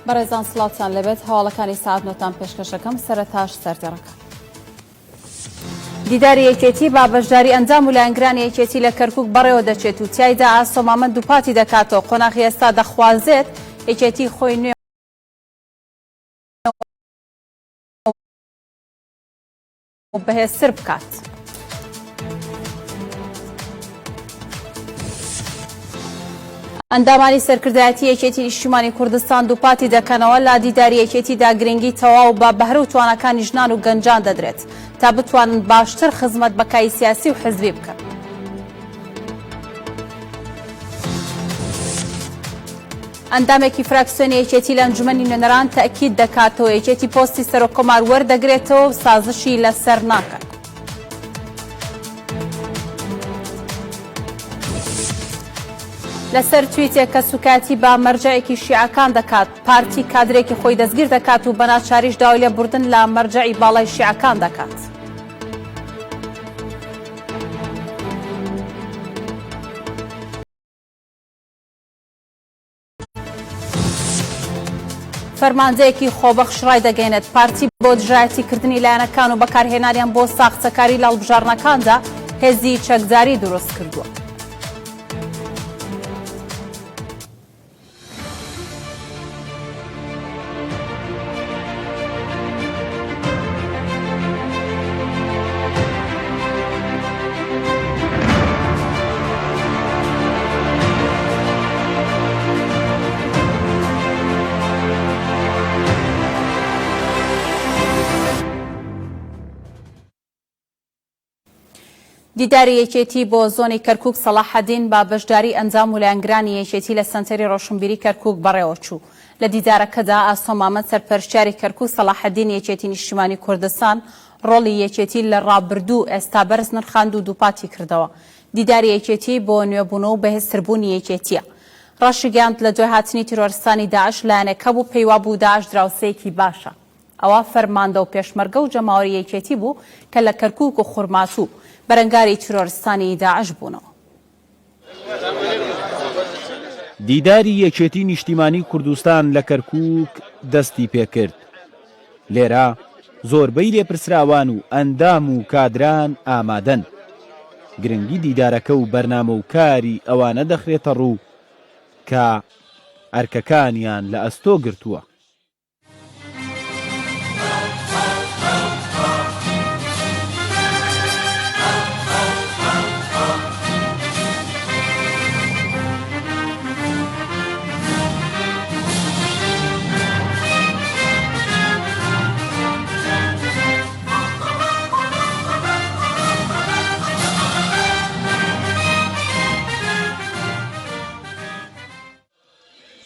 بەڕێزان سڵاوتان لەبێت هەواڵەکانی ساعت نۆتان پێشکەشەکەم سەرەتاش سەردێڕەکە. دیداری یەکێتی با بەشداری ئەنجام و لایەنگرانی یەکێتی لە کەرکووک بەڕێوە دەچێت و تیایدا ئاسۆمامەند دووپاتی دەکاتەوە. قۆناغی ئێستا دەخوازێت یەکێتی خۆی نوێ بەهێزتر بکات. ئەندامانی سەرکردایەتی یەکێتی نیشتیمانی کوردستان دووپاتی دەکەنەوە لا دیداری یەکێتیدا گرنگی تەواو بە بەهرە و توانەکانی ژنان و گەنجان دەدرێت تا بتوانن باشتر خزمەت بەکاری سیاسی و حزبی بکەن. ئەندامێکی فراکسیۆنی یەکێتی لە ئەنجومەنی نوێنەران تەئکید دەکاتەوە یەکێتی پۆستی سەرۆکۆمار وەردەگرێتەوە و سازشی لەسەر ناکات. لەسەر تویتێک کە سوکاتی بە مەرجەیەکی شیعەکان دەکات، پارتی کادرێکی خۆی دەستگیر دەکات و بە ناچاریش داوای لێبوردن لە مەرجەی باڵای شیعەکان دەکات. فەرمانجەیەکی خۆبەخش ڕای دەگەێنێت پارتی بۆ دژایەتیکردنی لایەنەکان و بەکارهێنانیان بۆ ساختەکاری لە هەڵبژاردنەکاندا هێزی چەکداری دروست کردووە. دیداری یەکێتی بۆ زۆنی کەرکووک سەلاحەدین با بەشداری ئەنجام و لایەنگرانی یەکێتی لە سەنتەری ڕۆشنبیری کەرکووک بەڕێوە چوو. لە دیدارەکەدا ئاسۆمامەند سەرپەرشتیاری کەرکووک سەلاحەدین یەکێتی نیشتیمانی کوردستان ڕۆڵی یەکێتی لە ڕابردوو ئێستا بەرز نرخاند و دووپاتی کردەوە. دیداری یەکێتی بۆ نوێبوونەوە و بەهێزتربوونی یەکێتیە. ڕاشگەیاند لە دوای هاتنی تیرۆریستانی داعش لایەنەکە بوو پێیوا بوو داعش دراوسەیەکی باشە. ئەوە فەرماندە و پێشمەرگە و جەماوەری یەکێتی بوو کە لە کەرکووک و خوڕماتوو بەرەنگاری تیرۆریستانی داعش بوونەوە. دیداری یەکێتی نیشتیمانی کوردستان لە کەرکووک دەستی پێکرد. لێرە زۆربەی لێپرسراوان و ئەندام و کادران ئامادەن. گرنگی دیدارەکە و بەرنامە و کاری ئەوانە دەخرێتە ڕوو کە ئەرکەکانیان لە ئەستۆ گرتووە.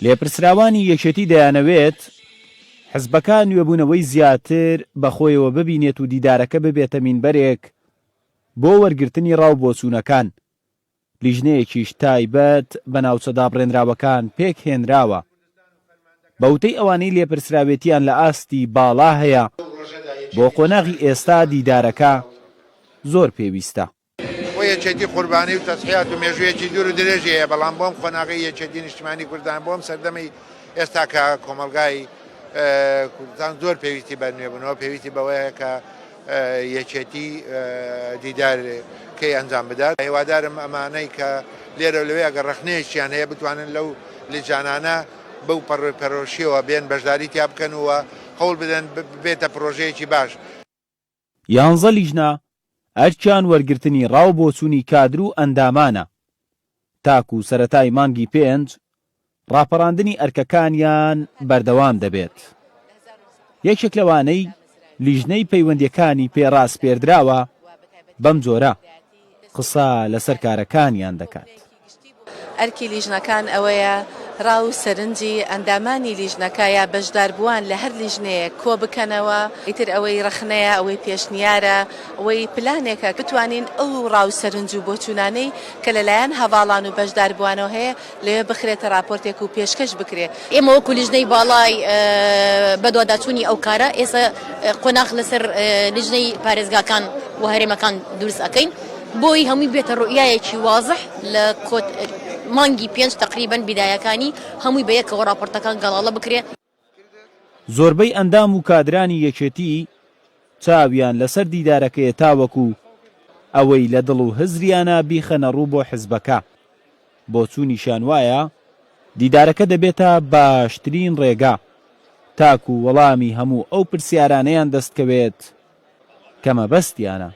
لێپرسراوانی یەکێتی دەیانەوێت حزبەکان نوێبوونەوەی زیاتر بەخۆیەوە ببینێت و دیدارەکە ببێتە مینبەرێک بۆ وەرگرتنی ڕاو بۆچوونەکان. لیژنەیەکیش تایبەت بە ناوچەدا بڕێنراوەکان پێک هێنراوە. بەوتەی ئەوانەی لێپرسراوێتیان لە ئاستی باڵا هەیە بۆ قۆناغی ئێستا دیدارەکە زۆر پێویستە. یەکێتی قوربانی و تەسحیات و مێژوویەکی دوور و درێژەیە، بەڵام بۆم خۆناغی یەکێتی نیشتیمانی کوردستان بۆم سەردەمەی ئێستا کە کۆمەلگای کوردستان زۆر پێویستی بە نوێبوونەوە پێویستی بەوەیە کە یەکێتی دیدارکەی ئەنجام بدات. هیوادارم ئەمانەی کە لێرە لەوێ ئەگەر ڕەخنەیەکیان هەیە بتوانن لەو لیجانانە بەو پەرۆشیەوە بێن بەشداری تیا بکەن و هەوڵ بدەن بێتە پرۆژەیەکی باش. 11 لیژنە ئەرچیان وەرگرتنی ڕاو بۆچوونی کادر و ئەندامانە. تاکو سەرەتای مانگی 5 ڕاپەڕاندنی ئەرکەکانیان بەردەوام دەبێت. یەکێک لەوانەی لیژنەی پەیوەندیەکانی پێڕاست پێردراوە بەم جۆرە قسە لەسەر کارەکانیان دەکات. ئەرکی لیژنەکان ئەوەیە ڕاو سەرنجی ئەندامانی لیژنەکایە بەشداربووان لە هەر لیژنەیە کۆ بکەنەوە. ئیتر ئەوەی ڕەخنەیە، ئەوەی پێشنیارە، ئەوەی پلانێکە بتوانین ئەو ڕاو سەرنج و بۆچوونانەی کە لەلایەن هەواڵان و بەشداربووانەوە هەیە لەوێ بخرێتە راپۆرتێک و پێشکەش بکرێت. ئێمە وەکو لیژنەی باڵای بەدواداچوونی ئەو کارە ئێستا قۆناغ لەسەر لیژنەی پارێزگاکان و هەرێمەکان دروست ئەەکەین بۆی هەمووی بێتە ڕوئیایەکی وازح لە مانگی 5 تقریبا بیدایەکانی هەمووی بە یەکەوە راپۆرتەکان گەڵاڵە بکرێت. زۆربەی ئەندام و کادرانی یەکێتی چاویان لەسەر دیدارەکەیە تاوەکو ئەوەی لە دڵ و هزریانە بیخەنە ڕوو بۆ حیزبەکە. بۆ چوونیشان وایە دیدارەکە دەبێتە باشترین ڕێگا تاکو وەڵامی هەموو ئەو پرسیارانەیان دەستکەوێت کە مەبەستیانە.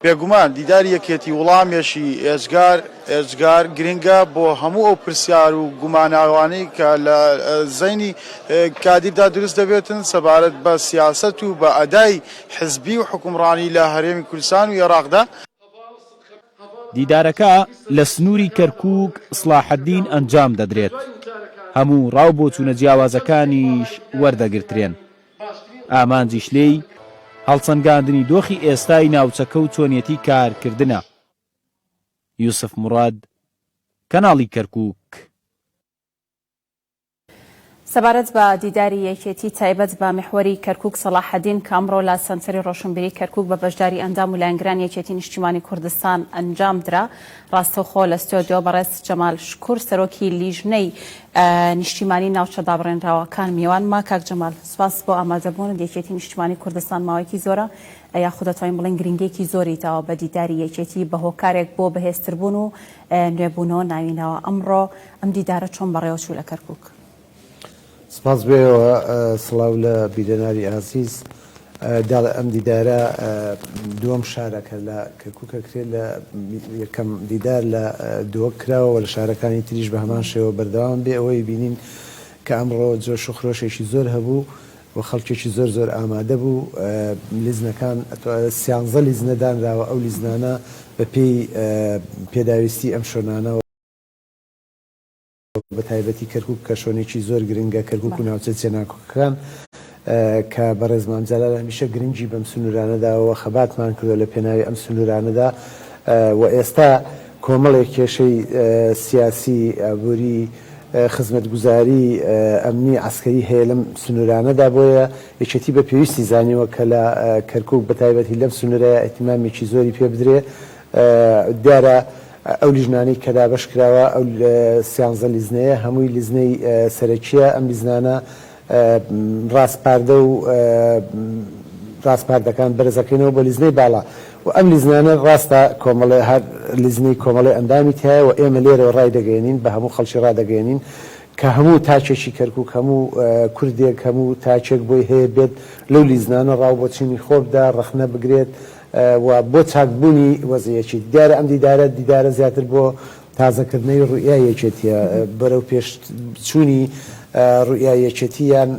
بێگومان دیداری یەکێتی وەڵامێکی ئێزگار گرنگە بۆ هەموو ئەو پرسیار و گوماناوانەی کە لە زەینی کادیردا دروست دەبێتن سەبارەت بە سیاسەت و بە ئەدای حزبی و حکومڕانی لە هەرێمی کوردستان و عێراقدا. دیدارەکە لە سنووری کەرکووک سڵاحەدین ئەنجام دەدرێت. هەموو ڕاو بۆ چوونە جیاوازەکانیش وەردەگرترێن. ئامانجیش لێی هەڵسەنگاندنی دۆخی ئێستای ناوچەکە و چۆنیەتی کارکردنە. یوسف مراد، کەناڵی کەرکووک. سەبارەت بە دیداری یەکێتی تایبەت بە میحوەری کەرکووک سەلاحەدین کە ئەمڕۆ لە سەنتەری ڕۆشنبیری کەرکووک بە بەشداری ئەندام و لایەنگرانی یەکێتی نیشتیمانی کوردستان ئەنجام درا. ڕاستەوخۆ لە ستۆدیۆ بەڕێز جەمال شکوور سەرۆکی لیژنەی نیشتیمانی ناوچە دابڕێنراوەکان میوانما. کاک جەمال، سپاس بۆ ئامادەبوون. یەکێتی نیشتیمانی کوردستان ماوەیەکی زۆرە یاخودە دەتوانین بڵێن گرنگێکی زۆری تاوە بە دیداری یەکێتی بە هۆکارێک بۆ بەهێزتربوون و نوێبوونەوە ناوینەوە. ئەمڕۆ ئەم دیدارە چۆن بەڕێوە چوو لە کەرکووک؟ سپاس بێەوە سڵاو لە بیرەناری ئازیز. ئەم دیدارە دووەم شارەکە لە کەرکووکە کرێت لە یەکەم دیدار لە دووە کراوە لە شارەکانی تریش بە هەمان شێوە بەردەوام بێ. ئەوەی بینین کە ئەمڕۆ جۆش و خرۆشێکی زۆر هەبوو و خەڵکێکی زۆر زۆر ئامادە بوو. لیزنەکان 13 لیزنەدانراوە. ئەو لیزنانە بە پێی پێداویستی ئەم شۆنانەوە بە تایبەتی کەرکووک کە شۆنێکی زۆر گرنگە کەرکووک و ناوچە چێناکۆکەکان کە بەڕێزمان جەلال هەمیشە گرنگی بەم سنوورانەداوە خەباتمان کردووە لە پێناوی ئەم سنوورانەدا و ئێستا کۆمەڵێک کێشەی سیاسی ئابووری خزمەتگوزاری ئەمنی عسکەری هەیە لەم سنوورانەدا. بۆیە یەکێتی بە پێویستی زانیوە کە لە کەرکووک بە تایبەتی لەم سنوورەیە ئەتیمامێکی زۆری پێ بدرێ. دیارە ئەو لیژنانەی کەدا بەش کراوە ئەو 13 لیزنەیە هەمووی لیزنەی سەرەکیە. ئەم لیزنانە ڕاستپاردە و ڕاستپاردەکان بەرزەکەینەوە بۆ لیزنەی باڵا و ئەم لیزنانە ڕاستە کۆمەڵێ هەر لیزنەی کۆمەڵی ئەندامی تایە و ئێمە لێرەوە ڕای دەگەێنین بە هەموو خەڵکی ڕادەگەێنین کە هەموو تاچێکی کەرکووک هەموو کوردێک هەموو تاچێک بۆی هەیە بێت لەو لیزنانە ڕاو بۆ چینی خۆبدا ڕەخنە بگرێت و بۆ چاکبوونی وەزعیەتی. دیارە ئەم دیدارە زیاتر بۆ تازەکردنەوەی ڕوئیای یەکێتیە بەرەو پێشچوونی ڕوئیای یەکێتیان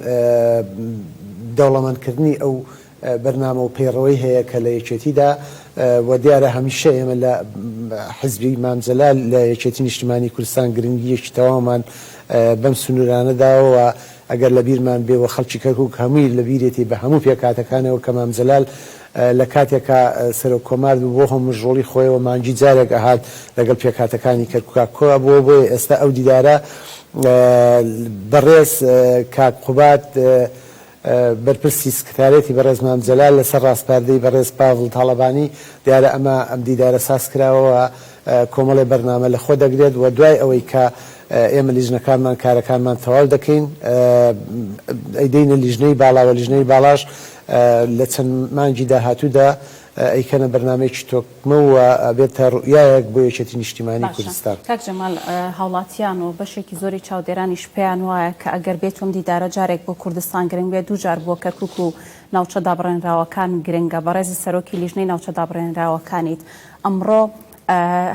دەوڵەمەندکردنی ئەو بەرنامە و پەیڕەوەی هەیە کە لە یەکێتیدا و دیارە هەمیشە ئێمە لە حیزبی مام جەلال لە یەکێتی نیشتیمانی کوردستان گرنگیەکی تەواومان بەم سنوورانەداوە. ئەگەر لە بیرمان بێەوە خەڵکی کەرکووک هەمووی لە بیرێتی بە هەموو پێکاتەکانەوە کە مام جەلال لە کاتێکە سەرۆک کۆمارد بۆ هەمژۆڵی خۆیەوە مانگی جارێک ئەهات لەگەڵ پێکاتەکانی کەرکووکا کۆ بۆ بۆیە ئێستا ئەو دیدارە بەڕێز کاک قوبات بەرپرسی سکرتارێتی بەڕێز مام جەلال لەسەر ڕاستپاردەی بەڕێز پاڤڵ تاڵەبانی دیارە ئەم دیدارە ساز کراوەوە کۆمەڵی بەرنامە لە خۆ دەگرێت و دوای ئەوەی کە ئێمە لیژنەکانمان کارەکانمان تەواو دەکەین ئەیدەینە لیژنەی باڵا و لیژنەی باڵاش لە چەند مانگی داهاتوودا ئەیکەنە بەرنامەیەکی تۆکمە و بێتە ڕوئیایەک بۆ یەکێتی نیشتیمانی کوردستان. کاک جەمال، هاوڵاتیان و بەشێکی زۆری چاودێرانیش پێیان وایە کە ئەگەر بێتم دیدارە جارێک بۆ کوردستان گرنگ بێت دوو جار بۆ کەرکووک و ناوچە دابڕێنراوەکان گرنگە. بەڕێزی سەرۆکی لیژنەی ناوچە دابڕێنراوەکانیت ئەمڕۆ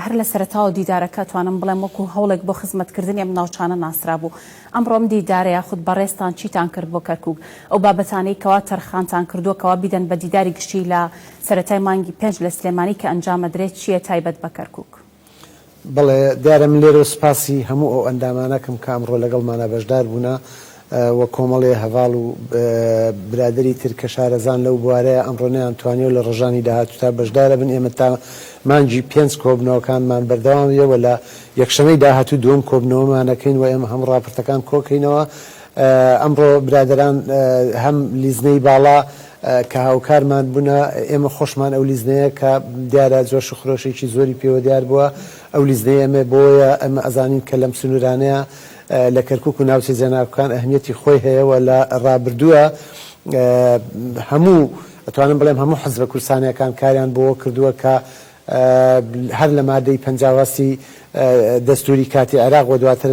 هەر لە سەرەتاوە دیدارەکە توانم بڵێم وەکو هەوڵێک بۆ خزمەتکردنی ئەم ناوچانە ناسرا بوو. ئەمڕۆ ئەم دیدارە یاخود بەڕێستان چیتان کرد بۆ کەرکووک؟ ئەو بابەتانەی کەوا تەرخانتان کردووە کەوا بیدەن بە دیداری گشتی لە سەرەتای مانگی 5 لە سلێمانی کە ئەنجامەدرێت چییە تایبەت بە کەرکووک؟ بڵێ دیارە من لێرە سوپاسی هەموو ئەو ئەندامانەکەم کە ئەمڕۆ لەگەڵمانە بەشدار بوونە وە کۆمەڵێ هەواڵ و برادری تر کە شارەزان لەو بوارەیە ئەمڕۆ نەیانتوانیەوە لە ڕۆژانی داهاتووتا بەشدارە بن. ئێمە تا مانگی 5 کۆبنەوەکانمان بەردەوامەوە لە یەکشەمەی داهاتوو دووەم کۆبنەوەمانەکەین و ئێمە هەموو ڕاپرتەکان کۆکەینەوە. ئەمڕۆ برادران هەم لیزنەی باڵا کە هاوکارمان بوونە ئێمە خۆشمان ئەو لیزنەیە کە دیارە جۆش و خرۆشێکی زۆری پێوە دیار بووە ئەو لیزنەیە ئەمە بۆیە ئەمە ئەزانین کە لەم سنوورانەیە لە کەرکووک و ناوچە جێناوەکان ئەهمیەتی خۆی هەیەەوە لە ڕابردووە هەموو ئەتوانم بڵێم هەموو حزبە کوردستانیەکان کاریان بۆ کردووە کە هەر لە مادەی پەنجاواستی دەستوری کاتی عێراق و دواتر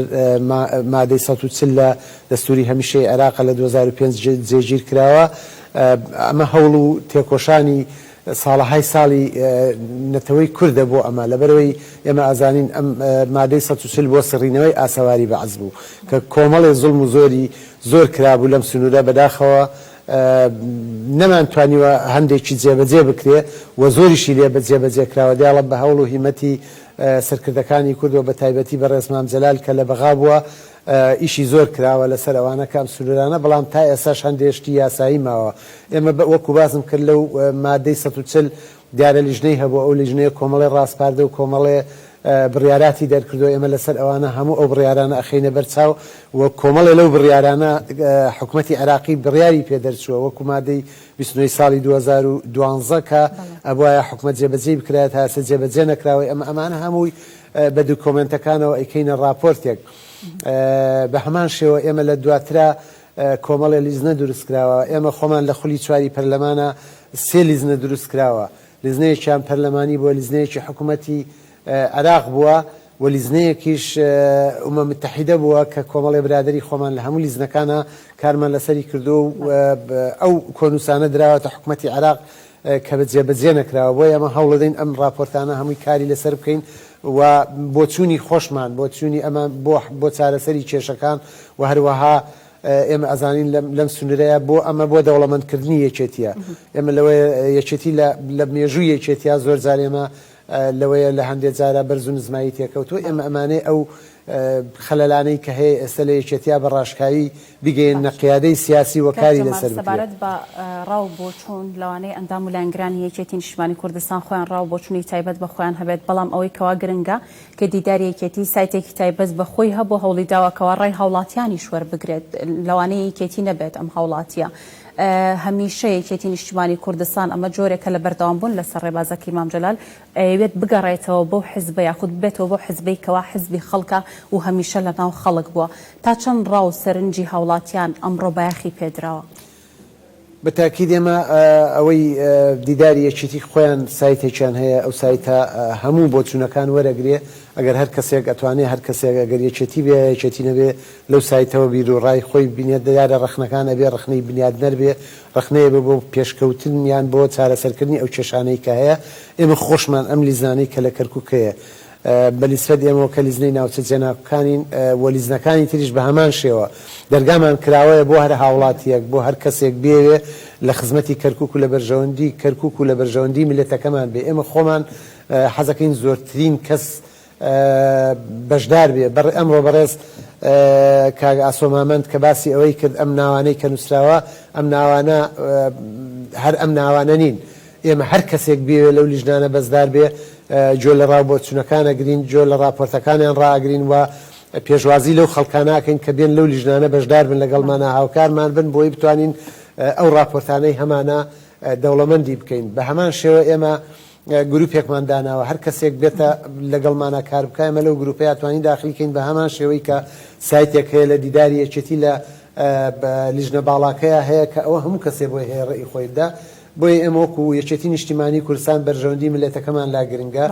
مادەی 140 لە دەستوری هەمیشەی عێراق لە 2005 جێگیر کراوە ئەمە هەوڵ و تێکۆشانی ساڵەهای ساڵی نەتەوەی کوردە بۆ ئەمە لەبەرەوەی ئێمە ئازانین ئەم مادەی 140 بۆ سڕینەوەی ئاسەواری بەعەز بوو کە کۆمەڵێ زوڵم و زۆر کرابوو لەم سنوورە بەداخەوە نەمانتوانیوە هەندێکی جێبەجێ بکرێ و زۆریشی لێ بە جێبەجێ کراوە دیاڵە بە هەوڵ و هیمەتی سەرکردەکانی کوردەوە بە تایبەتی بە ڕێزمام جەلال کە لە بەغا بووە ئیشی زۆر کراوە لەسەر ئەوانە کام سنوورانە بەڵام تا ئێساش هەندێشتی یاسایی ماوە ئێمە وەکو بازم کرد لەو مادەی 140 دیارە لیژنەی هەبوو ئەو لیژنەیە کۆمەڵێ ڕاستپاردە و کۆمەڵێ بڕیاراتی دەرکردو ئێمە لەسەر ئەوانە هەموو ئەو بڕیارانە ئەخینە بەرچاو و کۆمەڵێ لەو بڕیارانە حکوومەتی عێراقی بڕیاری پێدەرچووە وەکو مادەی 29 ساڵی 2012 کە ئەبوایە حکوومەت جێبەجێ بکرێت تا ئێستا جێبەجێ نەکراوە ئەمانە هەمووی بە دوکۆمنتەکانەوە ئەیکەینە راپۆرتێک بە هەمان شێوە ئێمە لە دواترا کۆمەڵێ لیزنە دروست کراوە ئێمە خۆمان لە خولی چواری پەرلەمانە سێ لیزنە دروست کراوە لیزنەیەکیان پەرلەمانی بۆ لیزنەیەکی حکوومەتی عراق بووە و لیزنەیەکیش ئومە متحیدە بووە کە کۆمەڵی برادری خۆمان لە هەموو لیزنەکانە کارمان لەسەری کردو و ئەو کۆنووسانە دراوەتە حکوومەتی عراق کە بەجێبەجێ نەکراوە بۆ ئەمە هەوڵ دەین ئەم راپۆرتانە هەمووی کاری لەسەر بکەین و بۆ چوونی خۆشمان بۆ چوونی ئەمە بۆ چارەسەری کێشەکان و هەروەها ئێمە ئەزانین لەم سنوورەیە بۆ ئەمە بۆ دەوڵەمەندکردنی یەکێتیە ئێمە لەوەی یەکێتی لە مێژووی یەکێتیا زۆر جار ئێمە لەوەیە لە هەندێک جارە بەرز و نزمایی تێکەوتوە ئێمە ئەمانەی ئەو خەلەلانەی کە هەیە ئێستا لە یەکێتیا بە ڕاشکاوی بیگەین نەقیادەی سیاسی و کاری لەسەر سەبارەت بە ڕاو بۆ چوون لەوانەیە ئەندام و لایەنگرانی یەکێتی نیشتیمانی کوردستان خۆیان ڕاو بۆ چوونی تایبەت بە خۆیان هەبێت بەڵام ئەوەی کەوا گرنگە کە دیداری یەکێتی سایتێکی تایبەت بە خۆی هەبوو هەوڵی داواکەوە ڕای هاوڵاتیانی شوەر بگرێت لەوانەیە یەکێتی نەبێت ئەم هاوڵاتیە هەمیشە یەکێتی نیشتیمانی کوردستان ئەمە جۆرێکە لە بەردەوام بوون لەسەر ڕێبازەکەی مام جەلال ئەوێت بگەڕێتەوە بۆ حزبە یاخود بێتەوە بۆ حزبەی کەوا حزبی خەڵکە و هەمیشە لە ناو خەڵک بووە تا چەند ڕاو سەرنجی هاوڵاتیان ئەمڕۆ بایەخی پێدراوە بەتاکید ئێمە ئەوەی دیداری یەکێتی خۆیان سایتێکیان هەیە ئەو سایتە هەموو بۆ چوونەکان وەرەگرێ ئەگەر هەر کەسێک ئەتوانێت هەر کەسێک ئەگەر یەکێتی بێ یەکێتی نەبێ لەو سایتەوە بیر و ڕای خۆی بینێت دیارە ڕخنەکان ئەبێ ڕخنەی بنیادنەر بێ ڕخنەیە بۆ پێشکەوتنیان بۆ چارەسەرکردنی ئەو کێشانەی کە هەیە ئێمە خۆشمان ئەم لیزانەی کە لە کەرکووک هەیە بەلیسفەت ئێمەوە کە لیزنەی ناوچە جێناوەکانین و لیزنەکانی تریش بە هەمان شێوە دەرگامان کراوەیە بۆ هەر هاوڵاتیەک بۆ هەر کەسێک بێوێ لە خزمەتی کەرکووک و لە بەرژەوەندی کەرکووک و لە بەرژەوەندی میلەتەکەمان بێ ئێمە خۆمان حەزەکەین زۆرترین کەس بەشدار بێ ئەمڕۆ بەڕێز کاگە ئاسۆمامەند کە باسی ئەوەی کرد ئەم ناوانەی کە نووسراوە ئەم ناوانە هەر ئەم ناوانە نین ئێمە هەر کەسێک بێوێ لەو لیژنانە بەزدار بێ جۆ لە ڕاو بۆ چوونەکانە گرین جۆ لە راپۆرتەکانیان ڕاگرین و پێشوازی لەو خەڵکاناکەین کە بێن لەو لیژنانە بەشدار بن لەگەڵمانە هاوکارمان بن بۆی بتوانین ئەو راپۆرتانەی هەمانە دەوڵەمەندی بکەین بە هەمان شێوە ئێمە گروپێکمان داناوە هەر کەسێک بێتە لەگەڵمانە کار بکە ئێمە لەو گروپەیە توانین داخلیکەین بە هەمان شێوەی کە سایتێک هەیە لە دیداری یەکێتی لە لیژنە باڵاکەیە هەیە کە ئەوە هەموو کەسێ بۆی هەیە ڕێی خۆی بدا بۆیە ئێمە وەکو یەکێتی نیشتیمانی کوردستان بەرژەوەندی ملەتەکەمان لا گرنگە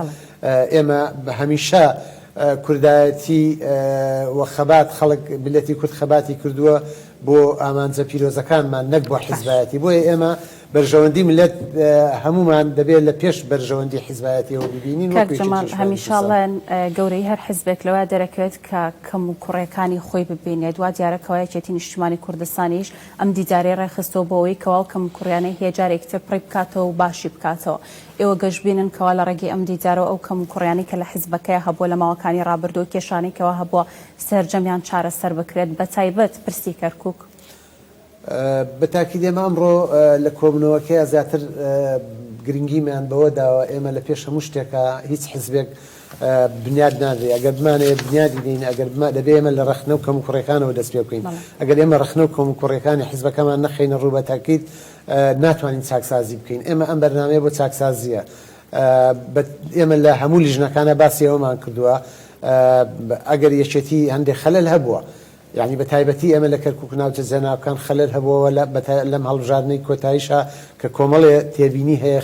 ئێمە هەمیشە کوردایەتی و خەبات خەڵک ملەتی کورد خەباتی کردووە بۆ ئامانجە پیرۆزەکانمان نەک بۆ حیزبایەتی بۆیە ئێمە بەرژەوەندی ملەت هەمومان دەبێت لە پێش بەرژەوەندی حیزبایەتیەوە ببینین هەمیشاڵەن گەورەی هەر حیزبێک لەوە دەرەکەوێت کە کەم و کوڕەکانی خۆی ببینێت وا دیارەکەوە یەکێتی نیشتیمانی کوردستانیش ئەم دیدارەی ڕێخستەوە بۆەوەی کەوا کەم کوڕیانەی هێجارێکتر پڕی بکاتەوە و باشی بکاتەوە ئێوە گەشتبینن کەوا لە ڕێگەی ئەم دیدارەوە ئەو کەم و کوڕیانی کە لە حیزبەکەی هەبووە لە ماوەکانی ڕابردوو کێشانەی کەوا هەبووە سەرجەمیان چارەسەر بکرێت بە تایبەت پرسی کەرکووک بەتاکید ئێمە ئەمڕۆ لە کۆبنەوەکەی زیاتر گرنگیمان بەوە داوە ئێمە لە پێش هەموو شتێکە هیچ حیزبێک بنیاد نادرێ ئەگەر بمانەیە بنیادی دین ئەگەر دەبێ ئێمە لە ڕخنە و کەم و کوڕەکانەوە دەست پێ بکەین ئەگەر ئێمە ڕخنە و کەم و کوڕەکانی حیزبەکەمان نەخینە ڕوو بەتاکید ناتوانین چاکسازی بکەین ئێمە ئەم بەرنامەیە بۆ چاکسازیە ئێمە لە هەموو لیژنەکانە باسی ئەومان کردووە ئەگەر یەکێتی هەندێک خەلەل هەبووە یعنی بە تایبەتی ئەمە لە کەرکووک ناوچە زێناوەکان خەلەل هەبووە لەم هەڵبژاردنەی کۆتاییشە کە کۆمەڵێ تێبینی هەیە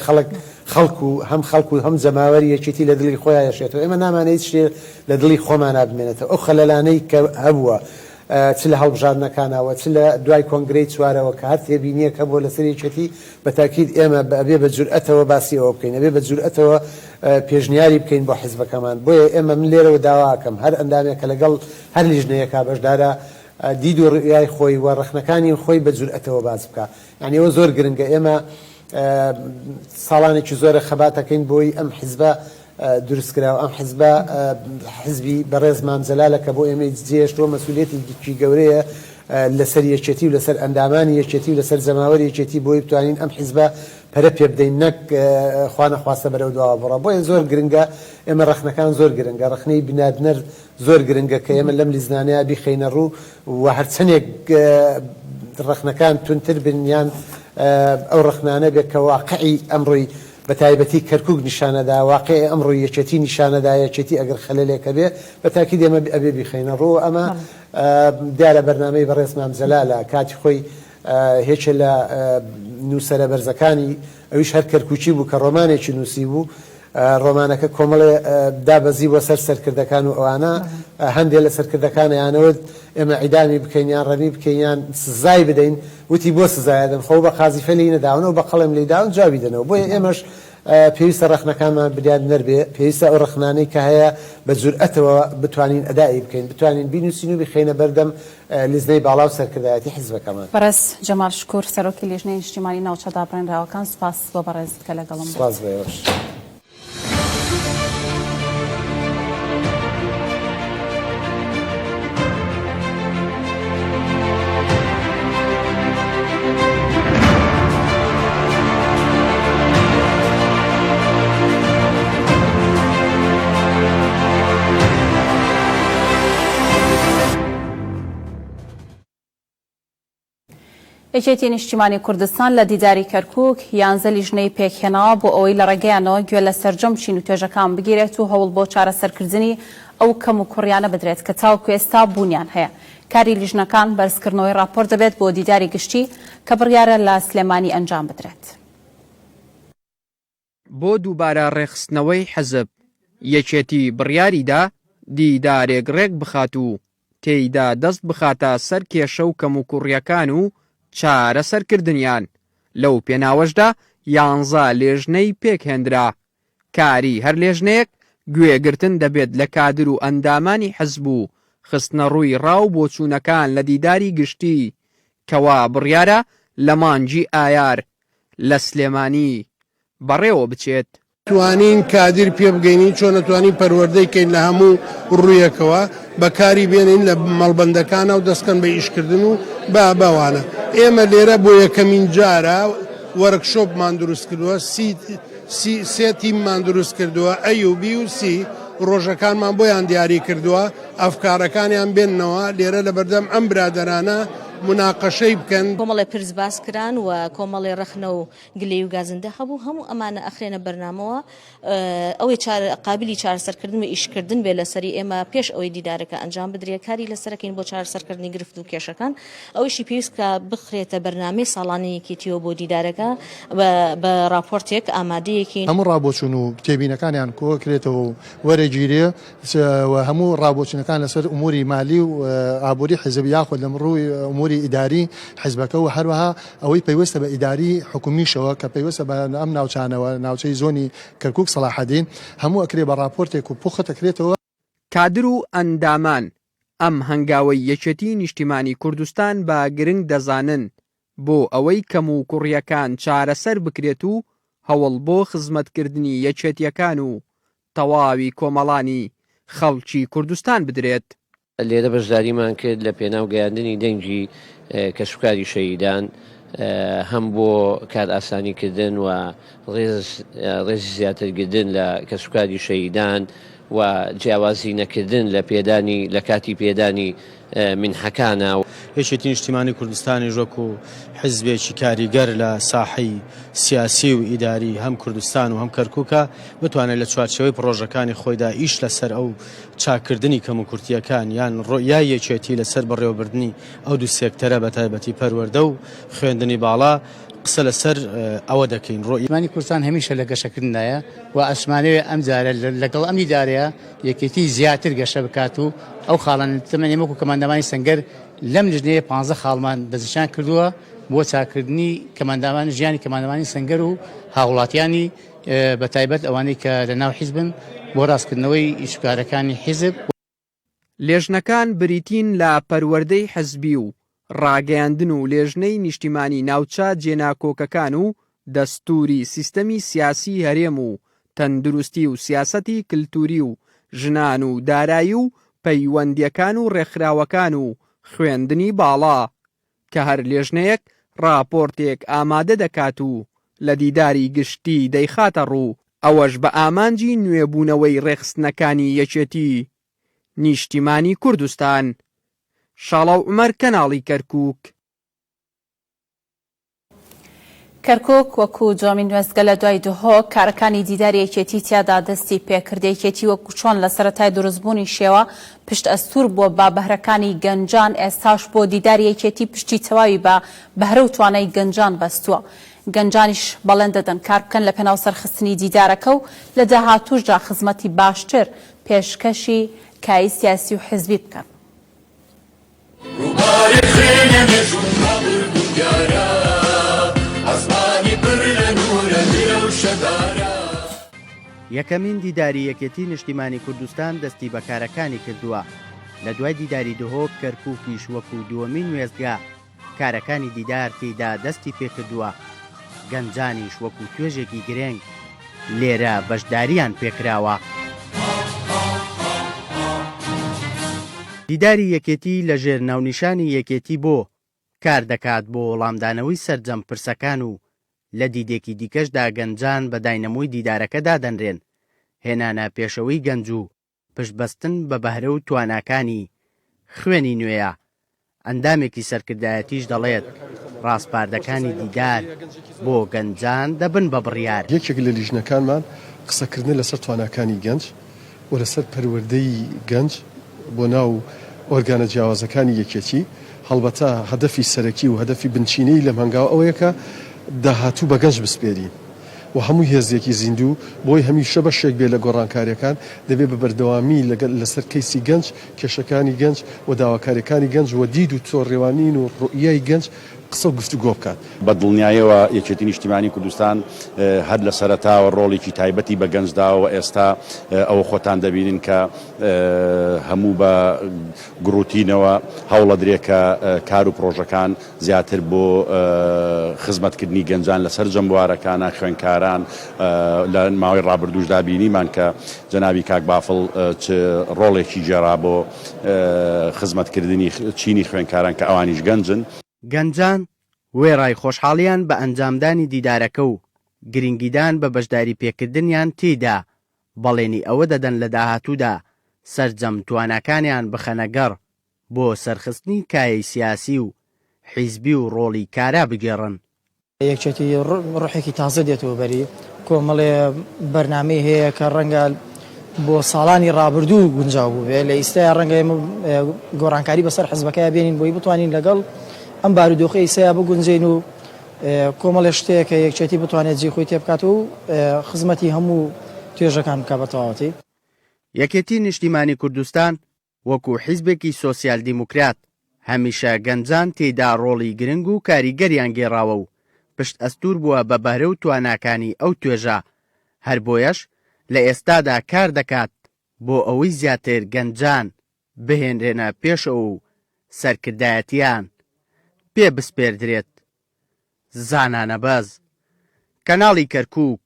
خەڵکو هەم زەماوەری یەکێتی لە دڵی خۆیان یەشێتەوە ئێمە نامانەی شتێ لە دڵی خۆمان بمێنێتەوە ئەو خەلەلانەی کە هەبووە چ لە هەڵبژاردنەکانەوە چ لە دوای کۆنگرەی چوارەوە کە هەر تێبینیەک هەبووە لەسەر یەکێتی بە تاکید ئێمە ئەبێ بە جورئەتەوە باسی ئەوە بکەین ئەبێ بە جورئەتەوە پێشنیاری بکەین بۆ حیزبەکەمان بۆیە ئێمە من لێرەوە داواکەم هەر ئەندامێکە لەگەڵ هەر لیژنەیەکا بەشدارە دید و ڕیای خۆی و ڕخنەکانی خۆی بە جورئەتەوە باز بکە یعنی ئەوە زۆر گرنگە ئێمە ساڵانێکی زۆرە خەباتەکەین بۆی ئەم حیزبە دروستکراوە ئەم حیزبە حیزبی بەڕێز مامزەلالە کە بۆ ئێمە جێشتووە مەسئولیەتی گەورەیە لەسەر یەکێتی و لەسەر ئەندامانی یەکێتی و لەسەر زەماوەری یەکێتی بۆی بتوانین ئەم حیزبە پەرە پێ بدەین نەک خوا نەخواستە بەرەو دواوە بڕە بۆیە زۆر گرنگە ئێمە ڕخنەکان زۆر گرنگە ڕخنەی بنادنەر زۆر گرنگە کە ئێمە لەم لیزنانەیە بیخەینە ڕوو و هەرچەندێک ڕخنەکان تونتر بنیان ئەو ڕخنانە بێت کە واقعی ئەمڕۆی بە تایبەتی کەرکووک نیشانەدا واقع ئەمڕۆی یەکێتی نیشانەدا یەکێتی ئەگەر خەلەلێکە بێ بە تاکید ئێمە ئەبێ بیخەینە ڕوو ئەمە دیارە بەرنامەی بەڕێز مامزەلالە کاتی خۆی هیچ لە نووسەرە بەرزەکانی ئەویش هەر کەرکوچی بوو کە ڕۆمانێکی نووسی بوو ڕۆمانەکە کۆمەڵێ دابەزی بۆ سەر سەرکردەکان و ئەوانە هەندێک لە سەرکردەکانیانەوە ئێمە عیدامی بکەینیان ڕەمی بکەینیان سزای بدەین وتی بۆ سزایدن خۆ بە قازیفە لی نەداونەوە بە قەڵم لیداون جوابی دەنەوە بۆیە ئێمەش پێویستە ڕخنەکانمان بدیان نەربێ پێویستە ئەو ڕخنانەی کە هەیە بە جورئەتەوە بتوانین ئەدایی بکەین بتوانین بینوسین و بخەینە بەردەم لیزنەی باڵا و سەرکردایەتی حیزبەکەمان. بەڕێز جەمال شکوور سەرۆکی لیژنەی نیشتیمانی ناوچە دابڕێنراوەکان سوپاس بۆ بەڕێزت کە لەگەڵم بوو. سوپاس بەێوەش. یەکێتی نیشتیمانی کوردستان لە دیداری کەرکووک 11 لیژنەی پێکهێناوە بۆ ئەوەی لە ڕێگەیانەوە گوێ لە سەرجەم چین و توێژەکان بگیرێت و هەوڵ بۆ چارەسەرکردنی ئەو کەم و کوڕیانە بدرێت کە تاوەکو ئێستا بوونیان هەیە. کاری لیژنەکان بەرزکردنەوەی راپۆرت دەبێت بۆ دیداری گشتی کە بڕیارە لە سلێمانی ئەنجام بدرێت. بۆ دووبارە ڕێخستنەوەی حەزب یەکێتی بڕیاریدا دیدارێک ڕێک بخات و تێیدا دەست بخاتە سەر کێشە و کەم و کوڕیەکان و چارەسەرکردنیان. لەو پێناوەشدا 11 لێژنەی پێکهێنرا. کاری هەر لێژنەیەک گوێگرتن دەبێت لە کادر و ئەندامانی حەزب و خستنە ڕووی ڕاو بۆ چوونەکان لە دیداری گشتی کەوا بڕیارە لە مانجی ئایار لە سلێمانی بەڕێوە بچێت. توانین کادر پێ بگەینی چۆن نەتوانین پەروەردەی کەین لە هەموو ڕوویەکەوە بەکاری بێنین لە مەڵبەندەکانە و دەستکەن بە ئیشکردن و باوانە. ئێمە لێرە بۆ یەکەمین جارە وەرکشۆپمان دروست کردووە سێ تیممان دروست کردووە ئەیوبی و سی ڕۆژەکانمان بۆیان دیاری کردووە ئەفکارەکانیان بێننەوە لێرە لە بەردەم ئەم برادەرانە مناقەشەی بکەن. کۆمەڵی پرس باس کران و کۆمەڵی ڕخنە و گلەی و گازندە هەبوو هەموو ئەمانە ئەخرێنە بەرنامەوە ئەوەی قابلی چارەسەرکردن و ئیشکردن بێ لەسەری ئێمە پێش ئەوەی دیدارەکە ئەنجام بدرێت کاری لەسەرەکەین بۆ چارەسەرکردنی گرفت و کێشەکان ئەوشی پێویست کە بخرێتە بەرنامەی ساڵانەیەکیتیەوە بۆ دیدارەکە بە راپۆرتێک ئامادەیەکی هەموو ڕابۆچوون و کتێبینەکانیان کۆکرێتەوە و وەرەگیرێ هەموو ڕابۆچینەکان لەسەر ئوموری مالی و ئابووری حیزب یاخود لە ڕووی ئوموری ئیداری حیزبەکە و هەروەها ئەوەی پەیوەستە بە ئیداری حکومیشەوە کە پەیوەستە بە ئەم ناوچانەوە ناوچەی زۆنی کەرکووک سەلاحەدین هەموو ئەکرێ بە راپۆرتێک و پوختەکرێتەوە. کادر و ئەندامان ئەم هەنگاوەی یەکێتی نیشتیمانی کوردستان بە گرنگ دەزانن بۆ ئەوەی کەم و کوڕیەکان چارەسەر بکرێت و هەوڵ بۆ خزمەتکردنی یەکێتیەکان و تەواوی کۆمەڵانی خەڵکی کوردستان بدرێت. لێرە بەشداریمان کرد لە پێناو گەیاندنی دەنگی کەسوکاری شەیدان هەم بۆ کار ئاسانیکردن و ڕێزی زیاترکردن لە کەسوکاری شەیدان و جیاوازی نەکردن لە پێدانی لە کاتی پێدانی منحەکانە. یەکێتی نیشتیمانی کوردستانی ژۆکو حزبێکی کاریگەر لە ساحەی سیاسی و ئیداری هەم کوردستان و هەم کەرکووکە بتوانێت لە چوارچەوەی پرۆژەکانی خۆیدا ئیش لەسەر ئەو چاکردنی کەم و کورتیەکان یان ڕۆیای یەکێتی لەسەر بەڕێوەبردننی ئەو دوو سێکتەرە بە تایبەتی پەروەردە و خوێندنی باڵا قسە لەسەر ئەوە دەکەین. ڕۆیمانی کوردستان هەمیشە لە گەشەکردنایە و ئەسمانەوێ ئەم جارە لەگەڵ ئەم دیدارەیە یەکێتی زیاتر گەشە بکات و ئەو خاڵان تەمەنیمەکو کەماندەمانی سەنگەر لەم لژنەیە 15 خاڵمان دەستنیشان کردووە بۆ چاکردنی کەماندەمان ژیانی کەماندەمانی سەنگەر و هاوڵاتیانی بە تایبەت ئەوانەی کە لە ناو حیزبن بۆ ڕاستکردنەوەی ئیشکارەکانی حیزب. لێژنەکان بریتین لە پەروەردەی حزبی و ڕاگەیاندن و لێژنەی نیشتیمانی ناوچە جێناکۆکەکان و دەستوری سیستەمی سیاسی هەرێم و تەندروستی و سیاسەتی کللتوری و ژنان و دارایی و پەیوەندیەکان و ڕێکخراوەکان و خوێندنی باڵا کە هەر لێژنەیەک راپۆرتێک ئامادە دەکات و لە دیداری گشتی دەیخاتە ڕوو، ئەوەش بە ئامانجی نوێبوونەوەی ڕێخستنەکانی یەکێتی نیشتیمانی کوردستان. شاڵاو عومەر، کەناڵی کەرکووک. کەرکووک وەکو جۆمین وەزگە لە دوای دهۆک کارەکانی دیداری یەکێتی تیادا دەستی پێکردەیەکێتی وەکو چۆن لە سەرەتای دروستبوونی شێوە پشت ئەستور بۆ بابەهرەکانی گەنجان ئێستاش بۆ دیداری یەکێتی پشتی تەواوی بە بەهرە و توانای گەنجان بەستووە. گەنجانیش بەڵێن دەدەن کار بکەن لە پێناو سەرخستنی دیدارەکە و لە داهاتووشدا خزمەتی باشتر پێشکەشی کایی سیاسی و حزبی بکەن. یەکەمین دیداری یەکێتی نیشتیمانی کوردستان دەستی بەکارەکانی کردووە. لە دوای دیداری دهۆک کەرکووکیش وەکو دووەمین وێستگا کارەکانی دیدار تێیدا دەستی پێکردووە. گەنجانیش وەکو توێژێکی گرنگ لێرە بەشداریان پێکراوە. دیداری یەکێتی لە ژێر ناونیشانی یەکێتی بۆ کار دەکات بۆ وەڵامدانەوەی سەرجەم پرسەکان و لە دیدێکی دیکەشدا گەنجان بە داینەمۆی دیدارەکەدا دەنرێن. هێنانە پێشەوەی گەنج و پشتبەستن بە بەهرە و تواناکانی خوێنی نوێیە. ئەندامێکی سەرکردایەتیش دەڵێت ڕاستپاردەکانی دیدار بۆ گەنجان دەبن بە بڕیار. یەکێک لە لیژنەکانمان قسەکردن لەسەر تواناکانی گەنج و لەسەر پەروەردەی گەنج بۆ ناو ئۆرگانە جیاوازەکانی یەکێتی. هەڵبەتە هەدەفی سەرەکی و هەدەفی بنچینەی لەم هەنگاو ئەوەیە داهاتوو بە گەنج بسپێرین و هەموو هێزێکی زیندوو بۆی هەمیشە بەشێک بێ لە گۆڕانکاریەکان دەبێت بە بەردەوامی لەسەر کەیسی گەنج، کێشەکانی گەنج و داواکاریەکانی گەنج و دید و چۆڕێوانین و ڕوئیای گەنج قسە و گفتوگۆ بکات. بە دڵنیاییەوە یەکێتی نیشتیمانی کوردستان هەر لە سەرەتاوە ڕۆڵێکی تایبەتی بە گەنجداوە ئێستا ئەوە خۆتان دەبینن کە هەموو بە گروتینەوە هەوڵە درێکە کار و پرۆژەکان زیاتر بۆ خزمەتکردنی گەنجان لەسەر جەمبوارەکانە خوێنکاران لە ماوەی ڕابردووشدا بینیمان کە جەنابی کاک بافڵ ڕۆڵێکی جێڕا بۆ خزمەتکردنی چینی خوێنکاران کە ئەوانیش گەنجن. گەنجان وێڕای خۆشحاڵیان بە ئەنجامدانی دیدارەکە و گرنگیدان بە بەشداری پێکردنیان تێدا بەڵێنی ئەوە دەدەن لە داهاتوودا سەرجەم تواناکانیان بخەنەگەڕ بۆ سەرخستنی کایەی سیاسی و حیزبی و ڕۆڵی کارا بگێڕن. یەکێتی ڕۆحێکی تازە دێتەوە بەری کۆمەڵێ بەرنامەی هەیە کە ڕەنگە بۆ ساڵانی ڕابردوو گونجاو بوو بێ لە ئیستای ڕەنگە ئێمە گۆڕانکاری بەسەر حزبەکەی بێنین بۆی بتوانین لەگەڵ ئەم بارودۆخی ئیسایا بگونجین و کۆمەڵێ شتێک کە یەکێتی بتوانێت جێ خۆی تێبکات و خزمەتی هەموو توێژەکان بکە بە تەواوەتی. یەکێتی نیشتیمانی کوردستان وەکو حیزبێکی سۆسیال دیموکرات هەمیشە گەنجان تێدا ڕۆڵی گرنگ و کاریگەریان گێڕاوە و پشت ئەستور بووە بە بەهرە و تواناکانی ئەو توێژە. هەر بۆیەش لە ئێستادا کار دەکات بۆ ئەوەی زیاتر گەنجان بهێنرێنە پێشەوە و سەرکردایەتیان پێ بسپێردرێت. زانانە بەز، کەناڵی کەرکووک.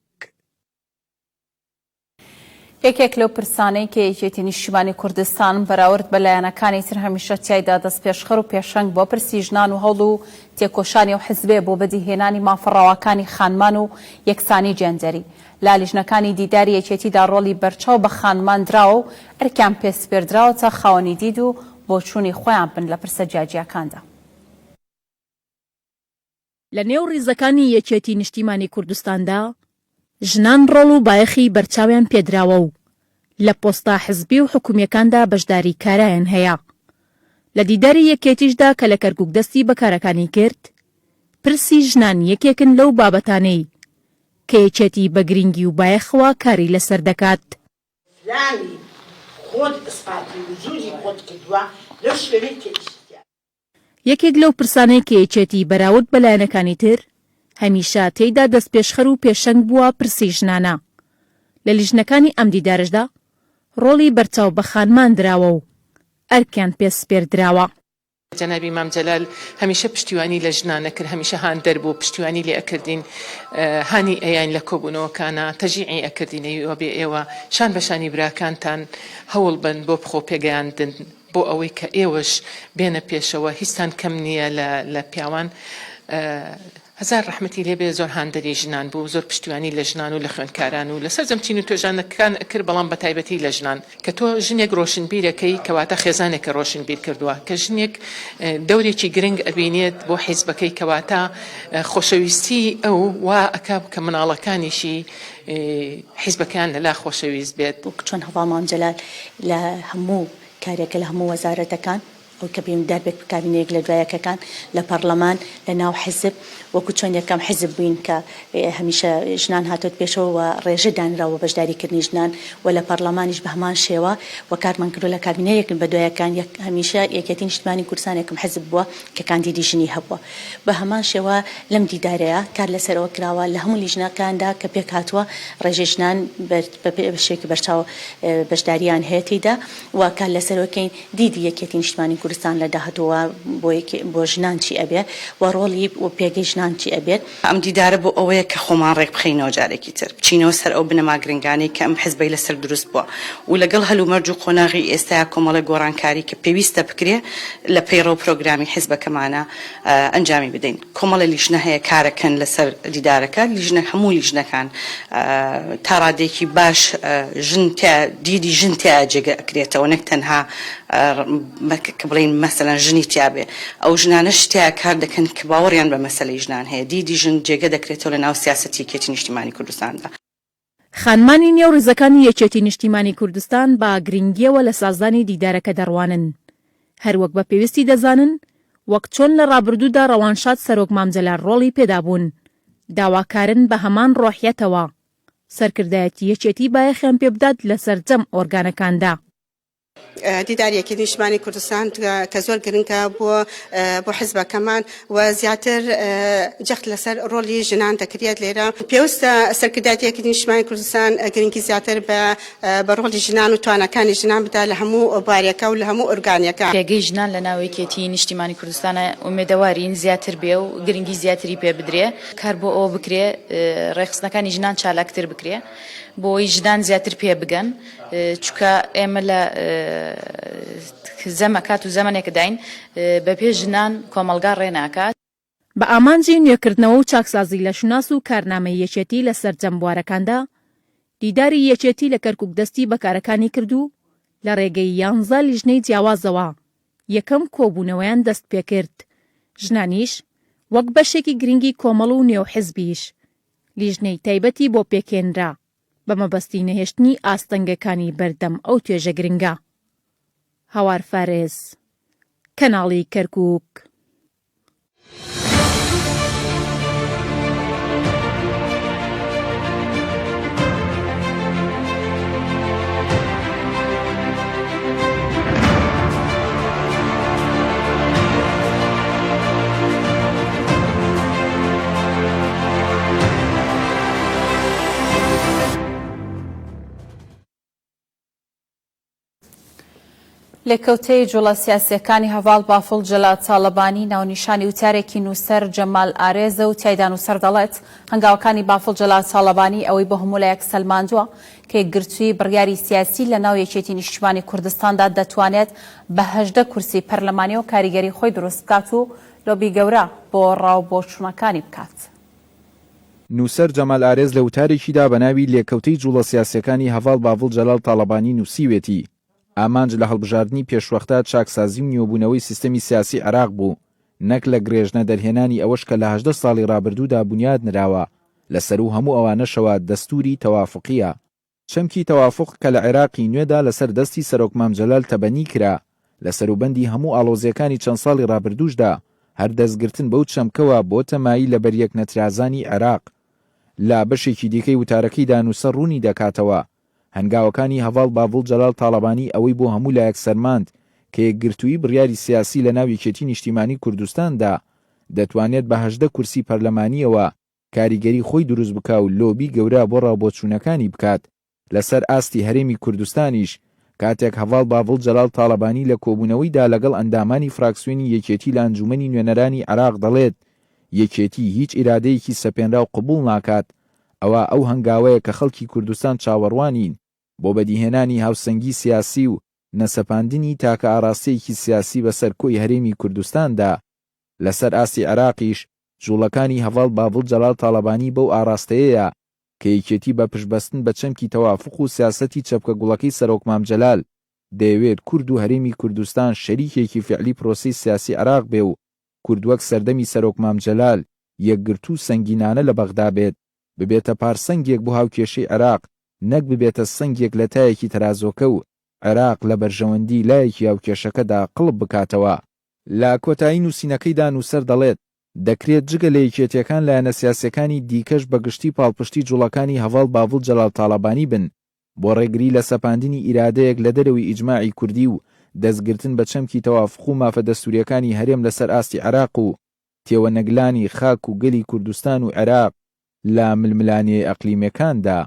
یەکێک لەو پرسانەی کە یەکێتی نیشتیمانی کوردستان بەراورد بە لایەنەکانی تر هەمیشە تیایدا دەست پێشخەر و پێشەنگ بۆ پرسی ژنان و هەوڵ و تێکۆشانی و حزبێ بۆ بەدیهێنانی مافەڕاوەکانی خانمان و یەکسانی جێندەری. لا لیژنەکانی دیداری یەکێتیدا ڕۆڵی بەرچاو بە خانمان دراوە و ئەرکیان پێسپێردراوەتە خاوەنی دید و بۆچوونی خۆیان بن لە پرسە جیاجیەکاندا. لە نێو ڕیزەکانی یەکێتی نیشتیمانی کوردستاندا ژنان ڕۆڵ و بایەخی بەرچاویان پێدراوە و لە پۆستا حزبی و حکومیەکاندا بەشداری کارایان هەیە. لە دیداری یەکێتیشدا کە لە کەرکووک دەستی بەکارەکانی کرد، پرسی ژنان یەکێکن لەو بابەتانەی کە یەکێتی بە گرنگی و بایەخەوە کاری لەسەر دەکات. فلانی خۆت ئەسپاتی وجودی خۆت کردووە لەو شوێنەی تێگەیشتیە. یەکێک لەو پرسانەی کە یەکێتی بەراورد بە لایەنەکانی تر هەمیشە تێیدا دەست پێشخەر و پێشەنگ بووە پرسی ژنانە. لە لیژنەکانی ئەم دیدارشدا ڕۆڵی بەرچاو بە خانمان دراوە و ئەرکیان پێسپێردراوە. جەنابی مام جەلال هەمیشە پشتیوانی لە ژنانە کرد، هەمیشە هان دەربوو پشتیوانی لێ ئەکردین، هانی ئەیان لە کۆبوونەوەکانە تەژیعی ئەکردینەوە بێ ئێوە شان بەشانی براکانتان هەوڵ بن بۆ بخۆ پێگەیاندن بۆ ئەوەی کە ئێوەش بێنە پێشەوە هیچتان کەم نییە لە پیاوان. هزار ڕەحمەتی لێبێ زۆر هاندەری ژنان بوو، زۆر پشتیوانی لە ژنان و لە خوێندکاران و لەسەر جەمچین و توێژانەکان کرد، بەڵام بە تایبەتی لە ژنان کە تۆ ژنێک ڕۆشنبیرەکەی کەواتە خێزانێکە ڕۆشنبیر کردووە، کە ژنێک دەورێکی گرنگ ئەبینێت بۆ حیزبەکەی کەواتە خۆشەویستی ئەو وا ئەکا کە مناڵەکانیشی حیزبەکان لەلا خۆشەویست بێت. چۆن هەواڵ جەلال لە هەموو کارێکە لە هەموو وەزارەتەکان ئەو کە پێمدار بێت کابینەیەک لە دوایەکەکان لە پەرلەمان لە ناو حزب وەکو چۆن یەکەم حزب بووین کە هەمیشە ژنان هاتوت پێشەوە و ڕێژە دانراوە بەشداریکردنی ژنان و لە پەرلەمانیش بە هەمان شێوە و کارمان کردو لە کابینەیەک بە دوایەکان هەمیشە یەکێتی نیشتیمانی کوردستان یەکەم حزب بووە کە کاندیدی ژنی هەبووە. بە هەمان شێوە لەم دیدارەیە کار لەسەرەوە کراوە لە هەموو لیژنەکاندا کە پێک هاتووە ڕێژە ژنان بە شێوەیەکی بەرچاو بەشداریان هەیەتیدا و کار لەسەرەوەکەین دیدی یەکێتی نیشتیمانی کوردستان لە داهاتووە بۆ ژنان چی ئەبێ و ڕۆڵی و پێگەی ژنان چی ئەبێت. ئەم دیدارە بۆ ئەوەیە کە خۆمان ڕێک بخەینەوە جارێکی تر بچینەوە سەر ئەو بنەما گرنگانەی کە ئەم حیزبەی لەسەر دروست بووە و لەگەڵ هەلومەرج و قۆناغی ئێستایا کۆمەڵە گۆڕانکاری کە پێویستە بکرێ لە پەیڕۆ پرۆگرامی حیزبەکەمانە ئەنجامی بدەین. کۆمەڵە لیژنە هەیە کارەکەن لەسەر دیدارەکە، لیژنە هەموو لیژنەکان تا ڕادێکی باش دیدی ژن تیا جێگە ئەکرێتەوە، نەک تەنها کە بڵین مەسەلەن ژنی تیابێ، ئەو ژنانەش تیا کار دەکەن کە باوەڕیان بە مەسەلەی ژنان هەیە، دیدی ژن جێگە دەکرێتەوە لە ناو سیاسەتی یەکێتی نیشتیمانی کوردستاندا. خانمانی نێو ڕێزەکانی یەکێتی نیشتیمانی کوردستان با گرنگیەوە لە سازانی دیدارەکە دەڕوانن، هەروەک بە پێویستی دەزانن وەک چۆن لە ڕابردوودا ڕەوانشاد سەرۆک مام جەلال ڕۆڵی پێدابوون، داواکارن بە هەمان ڕۆحیەتەوە سەرکردایەتی یەکێتی بایەخیان پێ بدات لە سەرجەم ئۆرگانەکاندا. دیدارێکی نیشتیمانی کوردستان کە زۆر گرنگە بۆ حیزبەکەمان و زیاتر جەخت لەسەر ڕۆڵی ژنان دەکرێت لێرە. پێویستە سەرکردایەتی نیشتیمانی کوردستان گرنگی زیاتر بە ڕۆڵی ژنان و توانەکانی ژنان بدا لە هەموو بارێکە و لە هەموو ئۆرگانیەکە. پێگەی ژنان لە ناو یەکێتی نیشتیمانی کوردستانە ئومێدەوارین زیاتر بێ و گرنگی زیاتری پێ بدرێ، کار بۆ ئەوە بکرێ ڕێخستنەکانی ژنان چالاکتر بکرێ بۆی ژنان زیاتر پێ بگەن، چونکە ئێمە لە زەمەکات و زەمانێک داین بەپێ ژنان کۆمەلگا ڕێناکات. بە ئامانجی نوێکردنەوە و چاکسازی لە شوناس و کارنامەی یەکێتی لە سەرجەم بوارەکاندا دیداری یەکێتی لە کەرکووک دەستی بەکارەکانی کردو لە ڕێگەی 11 لیژنەی جیاوازەوە یەکەم کۆبوونەوەیان دەست پێکرد. ژنانیش وەک بەشێکی گرنگی کۆمەڵ و نێو حیزبیش لیژنەی تایبەتی بۆ پێکێنرا بە مەبەستی نەهێشتنی ئاستەنگەکانی بەردەم ئەو توێژە گرنگە. هەوار فارێز، کەناڵی کەرکووک. لێکەوتەی جوڵە سیاسیەکانی هەڤاڵ بافڵ جەلات تاڵەبانی ناونیشانی وتارێکی نووسەر جەمال ئارێزە و تیایدا نووسەر دەڵێت هەنگاوەکانی بافڵ جەلات تاڵەبانی ئەوەی بە هەموو لایەک سەلماندووە کە یەکگرتووی بڕیاری سیاسی لە ناو یەکێتی نیشتیمانی کوردستاندا دەتوانێت بە 18 کورسی پەرلەمانی و کاریگەری خۆی دروست بکات و لۆبی گەورە بۆ ڕاوبۆچوونەکانی بکات. نووسەر جەمال ئارێز لە وتارێکیدا بە ناوی لێکەوتەی جوڵە سیاسیەکانی هەڤاڵ بافڵ جەلات تاڵەبانی نووسیوێتی ئامانج لە هەڵبژاردننی پێشوەختە چاکسازی و نیۆبوونەوەی سیستەمی سیاسی عێراق بوو نەک لە گرێژنە دەرهێنانی ئەوەش کە لە 18 ساڵی ڕابردوودا بنیاد نراوە لەسەر و هەموو ئەوانەشەوە دەستوری تەوافقیە. چەمکی تەوافق کە لە عێراقی نوێدا لەسەر دەستی سەرۆک مام جەلال تەبەنی کرا لە سەروبەندی هەموو ئاڵۆزیەکانی چەند ساڵی ڕابردووشدا هەر دەستگرتن بەو چەمکەوە بۆ تەمایی لە بەریەک نەترازانی عێراق. لا بەشێکی دیکەی وتارەکەیدا نووسەر ڕوونی دەکاتەوە هەنگاوەکانی هەڤاڵ بافڵ جەلال تاڵەبانی ئەوەی بۆ هەموو لایەک سەرماند کە یەکگرتووی بڕیاری سیاسی لە ناو یەکێتی نیشتیمانی کوردستاندا دەتوانێت بە 18 کورسی پەرلەمانیەوە کاریگەری خۆی دروست بکا و لۆبی گەورە بۆ ڕاوبۆچوونەکانی بکات. لەسەر ئاستی هەرێمی کوردستانیش کاتێک هەڤاڵ بافڵ جەلال تاڵەبانی لە کۆبوونەوەیدا لەگەڵ ئەندامانی فراکسیۆنی یەکێتی لە ئەنجومەنی نوێنەرانی عێراق دەڵێت یەکێتی هیچ ئیرادەیەکی سەپێنرا و قبوڵ ناکات. ئەوە ئەو هەنگاوەیە کە خەڵکی کوردستان چاوەڕوانین بۆ بەدیهێنانی هاوسەنگی سیاسی و نەسەپاندنی تاکە ئاراستەیەکی سیاسی بەسەر کۆی هەرێمی کوردستاندا. لەسەر ئاسی عێراقیش جوڵەکانی هەڤاڵ بافڵ جەلال تاڵەبانی بەو ئاراستەیەیە کە یەکێتی بە پشتبەستن بە چەمکی تەوافق و سیاسەتی چەپکە گوڵەکەی سەرۆک مام جەلال دەیەوێت کورد و هەرێمی کوردستان شەریکێکی فعلی پرۆسەی سیاسی عێراق بێ و کورد وەک سەردەمی سەرۆک مام جەلال یەکگرتوو سەنگینانە لە بەغدا بێت ببێتە پارسەنگێک بۆ هاوکێشەی عێراق نەک ببێتە سەنگێک لە تایەکی تەرازۆکە و عێراق لە بەرژەوەندی لایەکی هاوکێشەکەدا قڵب بکاتەوە. لە کۆتایی نووسینەکەیدا نووسەر دەڵێت دەکرێت جگە لە یەکێتیەکان لایەنە سیاسیەکانی دیکەش بەگشتی پاڵپشتی جوڵەکانی هەڤاڵ بافڵ جەلال تاڵەبانی بن بۆ ڕێگری لە سەپاندنی ئیرادەیەک لە دەرەوەی ئیجماعی کوردی و دەستگرتن بە چەمکی تەوافق و مافە دەستوریەکانی هەرێم لەسەر ئاستی عێراق و تێوە نەگلانی خاک و گەلی کوردستان و عێراق لە ململانێ ئەقلیمەکاندا.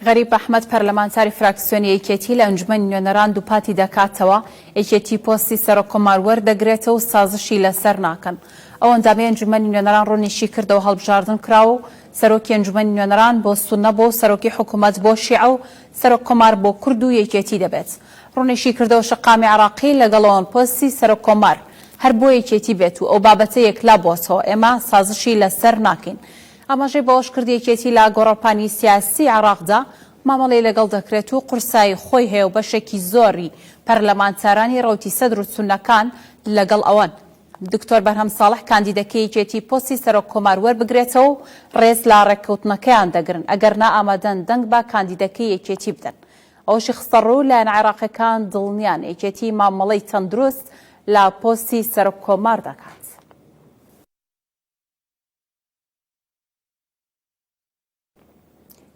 غەریب ئەحمەد پەرلەمانتاری فراکسیۆنی یەکێتی لە ئەنجومەنی نوێنەران دووپاتی دەکاتەوە یەکێتی پۆستی سەرۆک کۆمار وەردەگرێتەوە و سازشی لەسەر ناکەن. ئەو ئەندامی ئەنجومەنی نوێنەران ڕوونیشی کردەوە هەڵبژاردن کراوە و سەرۆکی ئەنجومەنی نوێنەران بۆ سونە بۆ سەرۆکی حکوومەت بۆ شیعە و سەرۆک کۆمار بۆ کورد و یەکێتی دەبێت. ڕوونیشی کردەوە شەقامی عێراقی لەگەڵەوەن پۆستی سەرۆک کۆمار هەر بۆ یەکێتی بێت و ئەو بابەتە یەکلا بۆتەوە ئێمە سازشی لەسەر ناکەین. ئاماژەی بەوەش کرد یەکێتی لە گۆڕەپانی سیاسی عێراقدا مامەڵەی لەگەڵ دەکرێت و قورسایی خۆی هەیە و بەشێکی زۆری پەرلەمانتارانی ڕەوتی سەدر و سونەکان لەگەڵ ئەوەن. دکتۆر بەرهەم ساڵح کاندیدەکەی یەکێتی پۆستی سەرۆک کۆمار وەربگرێتەوە و ڕێز لە ڕێککەوتنەکەیان دەگرن ئەگەر نا ئامادەن دەنگ بە کاندیدەکەی یەکێتی بدەن. ئەوەشی خستە ڕوو لایەن عێراقیەکان دڵنیان یەکێتی مامەڵەی تەندروست لە پۆستی سەرۆک کۆمار دەکات.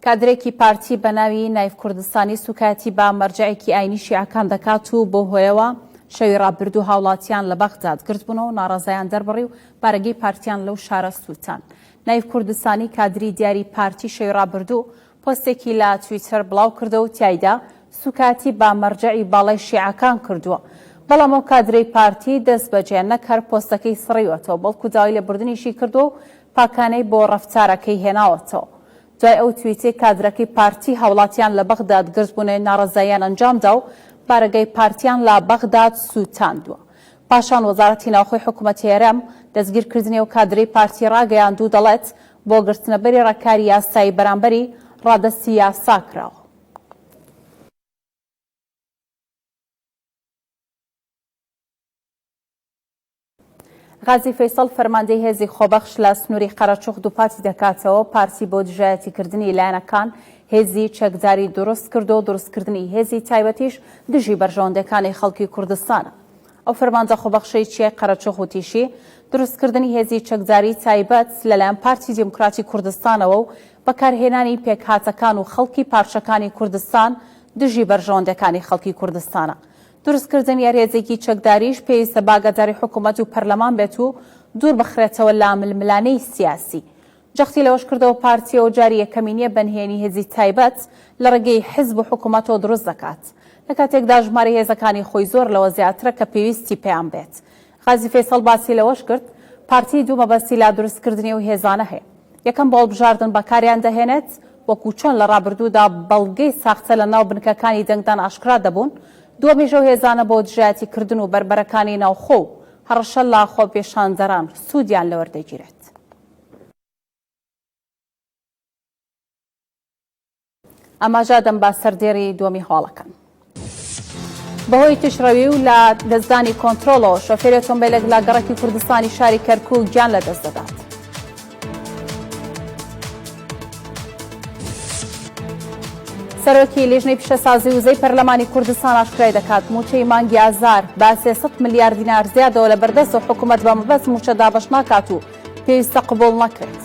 کادرێکی پارتی بە ناوی نایف کوردستانی سوکاتی بە مەرجەعێکی ئاینی شیعەکان دەکات و بۆ هۆیەوە شەوی ڕابردوو هاوڵاتیان لە بەغداد گرتبوونەوە و ناڕەزایان دەربڕی و بارگەی پارتیان لەو شارە سووتان. نایف کوردستانی کادری دیاری پارتی شەوی ڕابردوو پۆستێکی لە تویتر بڵاو کردە و تایدا سوکاتی بە مەرجەعی باڵای شیعەکان کردووە. بەڵام ئەو کادرەی پارتی دەست بەجێ نەک هەر پۆستەکەی سڕیوەتەوە بەڵکو داوای لێبوردنیشی کردو و پاکانەی بۆ ڕەفتارەکەی هێناوەتەوە. دوای ئەو تویتەی کادرەکەی پارتی هاوڵاتیان لە بەغداد گرتبوونەوەی ناڕەزاییان ئەنجامدا و بارگەی پارتیان لە بەغداد سووتاندووە. پاشان وەزارەتی ناوخۆی حکوومەتی هێرەم دەستگیرکردنی و کادرەی پارتی ڕاگەیاند و دەڵێت بۆ گرتنەبەری ڕێکاری یاسایی بەرامبەری ڕادەستی یاسا کراوە. غازی فەیسەڵ فەرماندەی هێزی خۆبەخش لە سنووری قەرەچوخ دووپاتی دەکاتەوە پارتی بۆ دژایەتیکردنی لایەنەکان هێزی چەکداری دروست کردو و دروستکردنی هێزی تایبەتیش دژی بەرژەوەندەکانی خەڵکی کوردستانە. ئەو فەرماندە خۆبەخشەی چیای قەرەچوخ وتیشی دروستکردنی هێزی چەکداری تایبەت لەلایەن پارتی دیموکراتی کوردستانەوە و بەکارهێنانی پێکهاتەکان و خەڵکی پارچەکانی کوردستان دژی بەرژەوەندەکانی خەڵکی کوردستانە. دروستکردن یاریێزێکی چەکداریش پێویستە باگەداری حکوومەت و پەرلەمان بێت و دوور بخرێتەوە لە ململانەی سیاسی. جەختی لەوەش کردەوە پارتیەوە جاری یەکەمینیە بەنهێنی هێزی تایبەت لە ڕێگەی حیزب و حکوومەتەوە دروست دەکات لە کاتێکدا ژمارە هێزەکانی خۆی زۆر لەوە زیاترە کە پێویستی پێیان بێت. غازی فەیسەڵ باسی لەوەش کرد پارتی دوو مەبەستی لا دروستکردنی و هێزانە هەیە. یەکەم بە هەڵبژاردن بەکاریان دەهێنێت وەکو چۆن لە ڕابردوودا بەڵگەی ساختە لە ناو بنکەکانی دەنگدان ئاشکرا دەبوون، دووەمیش ئەو هێزانە بۆ دژایەتیکردن و بربەرەکانی ناوخۆ و هەڕەشە لا خۆپێشاندەران سوودیان لەوەردەگیرێت. ئەماژە دەم با سەردێڕی دووەمی هەواڵەکان. بەهۆی تشڕەوی و لە دەستدانی کۆنتڕۆڵەوە شۆفێری ئۆتۆمبیلێک لە گەڕەکی کوردستانی شاری کەرکووک گیان لەدەست دەدات. سەرۆکی لێژنەی پیشەسازی وزەی پەرلەمانی کوردستان ئاشکرای دەکات موچەی مانگی ئازار بە 300 ملیار دینار زیادەوە لە بەردەست و حکوومەت بە مەبەست موچە دابەش ناکات و پێویستە قبوڵ نەکرێت.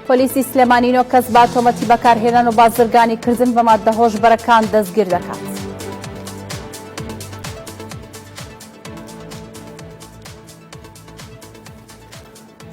پۆلیسی سلێمانینۆ کەس با تۆمەتی بەکارهێنان و بازرگانی کردن بە ماددە هۆشبەرەکان دەستگیر دەکات.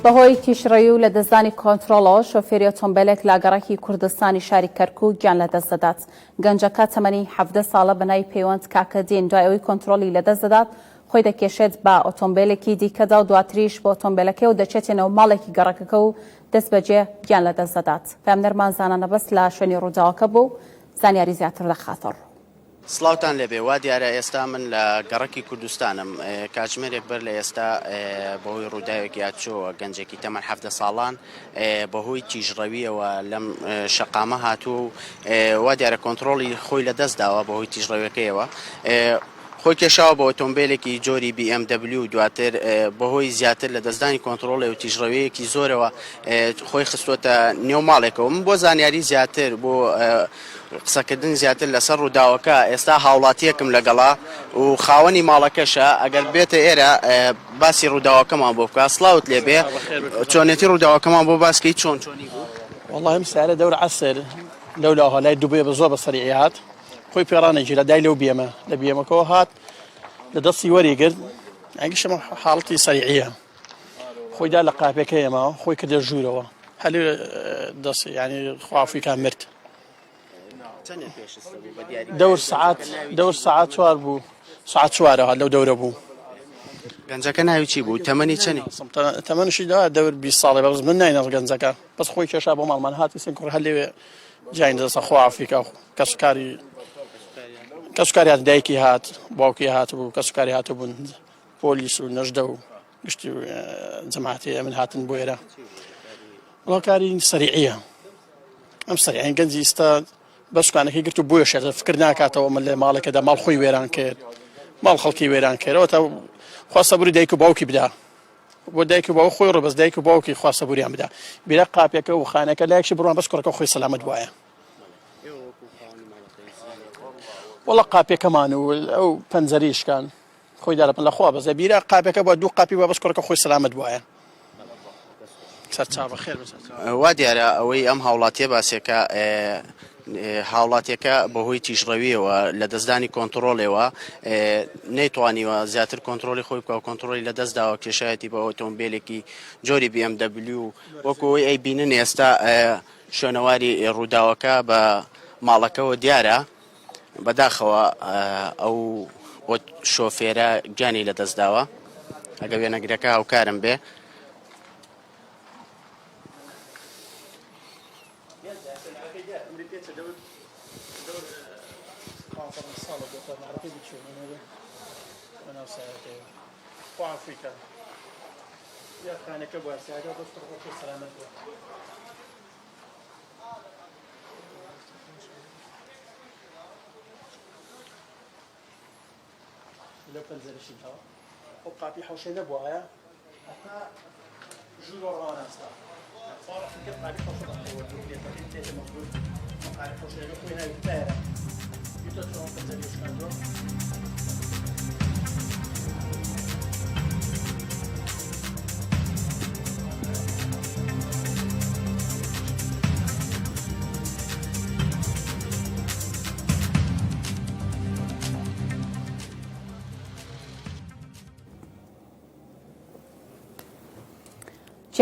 بەهۆی تیشڕەوی و لە دەستدانی کۆنتڕۆڵەوە شۆفێری ئۆتۆمبیلێک لاگەڕەکی کوردستانی شاری کەرکووک گیان لەدەست دەدات. گەنجەکە تەمەنی 17 ساڵە بەناوی پەیوەند کاکەدین دوای ئەوەی کۆنتڕۆڵی لەدەست دەدات خۆی دەکێشێت بە ئۆتۆمبیلێکی دیکەدا و دواتریش بە ئۆتۆمبیلەکەی و دەچێتێنەوە ماڵێکی گەڕەکەکە و دەست بەجێ گیان لەدەست دەدات. پامنەرمان زانانە بەست لە شوێنی ڕووداوەکە بوو زانیاری زیاتر دەخاتەڕ. سڵاوتان لەبێ وا دیارە ئێستا من لە گەڕەکی کوردستانم کاتژمێرێک بەر لە ئێستا بەهۆی ڕووداوێکی هاتچۆوە گەنجێکی تەمەن 17 ساڵان بەهۆی تیژڕەویەوە لەم شەقامە هاتووە و وا دیارە کۆنتڕۆڵی خۆی لەدەست داوە بەهۆی تیژڕەویەکەیەوە خۆی کێشاوە بە ئۆتۆمبیلێکی جۆری BMW دواتر بەهۆی زیاتر لە دەستدانی کۆنتڕۆڵی و تیژڕەویەکی زۆرەوە خۆی خستوتە نێو ماڵێکەوە. من بۆ زانیاری زیاتر بۆ قسەکردن زیاتر لەسەر ڕووداوەکە ئێستا هاوڵاتیەکم لەگەڵا و خاوەنی ماڵەکەشە ئەگەر بێتە ئێرە باسی ڕووداوەکەمان بۆ بکە. سڵاوت لێبێ چۆنێتی ڕووداوەکەمان بۆ باسکەی چۆنی بوو؟ والله مساعدة دور عسر لولا هلا دوبي بزوبة بسريعات خوي بيراني جي لداي لو بيما لبيما كوهات لدصي وري قرد يعني شما حالتي سريعية خوي دا لقابي كيما خوي كده جوروا هل دصي يعني خوافي كان مرت دور ساعات شوار بو ساعات شوارة هلا دور بو گەنجەکە ناوی چی بوو تەمەنی چەنی؟ تەمەنشی دا دەور 20 ساڵی بەڕز من ناینەڕ گەنجەکە بەس خۆی کێشا بۆ ماڵمان هاتی سنکڕ هەر لێوێ جاین دەسە خۆ ئافریکا کەسکاری هات دایکی هات باوکی هات بوو کەسکاری هاتو بوون پۆلیس و نەژدە و گشتی جەماعەتی من هاتن بۆ ئێرە وڵاکاری سەریعیە ئەم سەریعین گەنجی ئێستا بەشکانەکەی گرت و بۆیە شێت فکر ناکاتەوە من لێ ماڵێکەدا ماڵ خۆی وێران کرد ماڵ خەڵکی وێران کردەوە تا خواستە بوری دایک و باوکی بدا بۆ دایک و باو خۆی ڕۆ بەس دایک و باوکی خواستە بوریان بدا بیرە قاپێکە و خانەکە لایەکشی بڕوان بەس کوڕەکە خۆی سەلامەت وایە وەڵا قاپێکەمان و ئەو پەنجەریشکان خۆی دارەپن لەخوا بەزە بیرە قاپێکە بۆ دوو قاپی بە بەس کوڕەکە خۆی سەلامەت وایە سەرچاوە خێر وا دیارە ئەوەی ئەم هاوڵاتیە باسێکە هاوڵاتیەکە بەهۆی تیژڕەویەوە لە دەستدانی کۆنتڕۆڵێەوە نەیتوانیوە زیاتر کۆنتڕۆلی خۆی بکە و کۆنتڕۆلی لە دەستداوە کێشایەتی بە ئۆتۆمبیلێکی جۆری BMW وەکوەوەی ئەی بینن ئێستا شوێنەواری ڕووداوەکە بە ماڵەکەەوە دیارە بەداخەوە ئەو شۆفێرە گیانی لە دەستداوە ئەگە وێنەگرەکە هاوکارم بێ ئافریکا یا خانەکە بۆ ساگە بەست خۆی سەلامەت بووە لە پەنجەرەشی تاوە ئەو قاپی حەوشێ نەبووایە ئەتا ژوورۆ ڕوانەستا فکر قاپی حەوشە تێتە مەزبوط قاپی حەوشێنە خۆی ناوی تایرە یوتە چۆن پەنجەرەشکاندۆ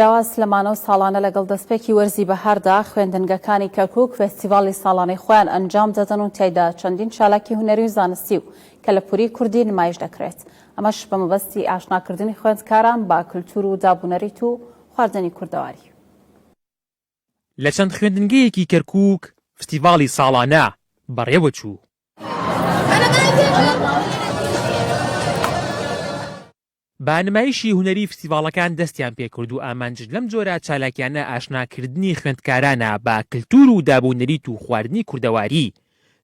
جیاواز لەمانە و ساڵانە لەگەڵ دەستپێکی وەرزی بەهاردا خوێندنگەکانی کەرکووک فێستیڤاڵی ساڵانەی خۆیان ئەنجام دەدەن و تێیدا چەندین چالاکی هونەری و زانستی و کەلەپوری کوردی نمایش دەکرێت. ئەمەش بە مەبەستی ئاشناکردنی خوێندکاران با کللتور و دابوونەریت و خواردنی کوردەواری. لە چەند خوێندنگەیەکی کەرکووک فستیڤاڵی ساڵانە بەڕێوە چوو. با نمایشی هونەری فستیڤاڵەکان دەستیان پێکرد و ئامانج لەم جۆرە چالاکیانە ئاشناکردنی خوێندکارانە با کللتور و دابوونەریت و خواردنی کوردەواری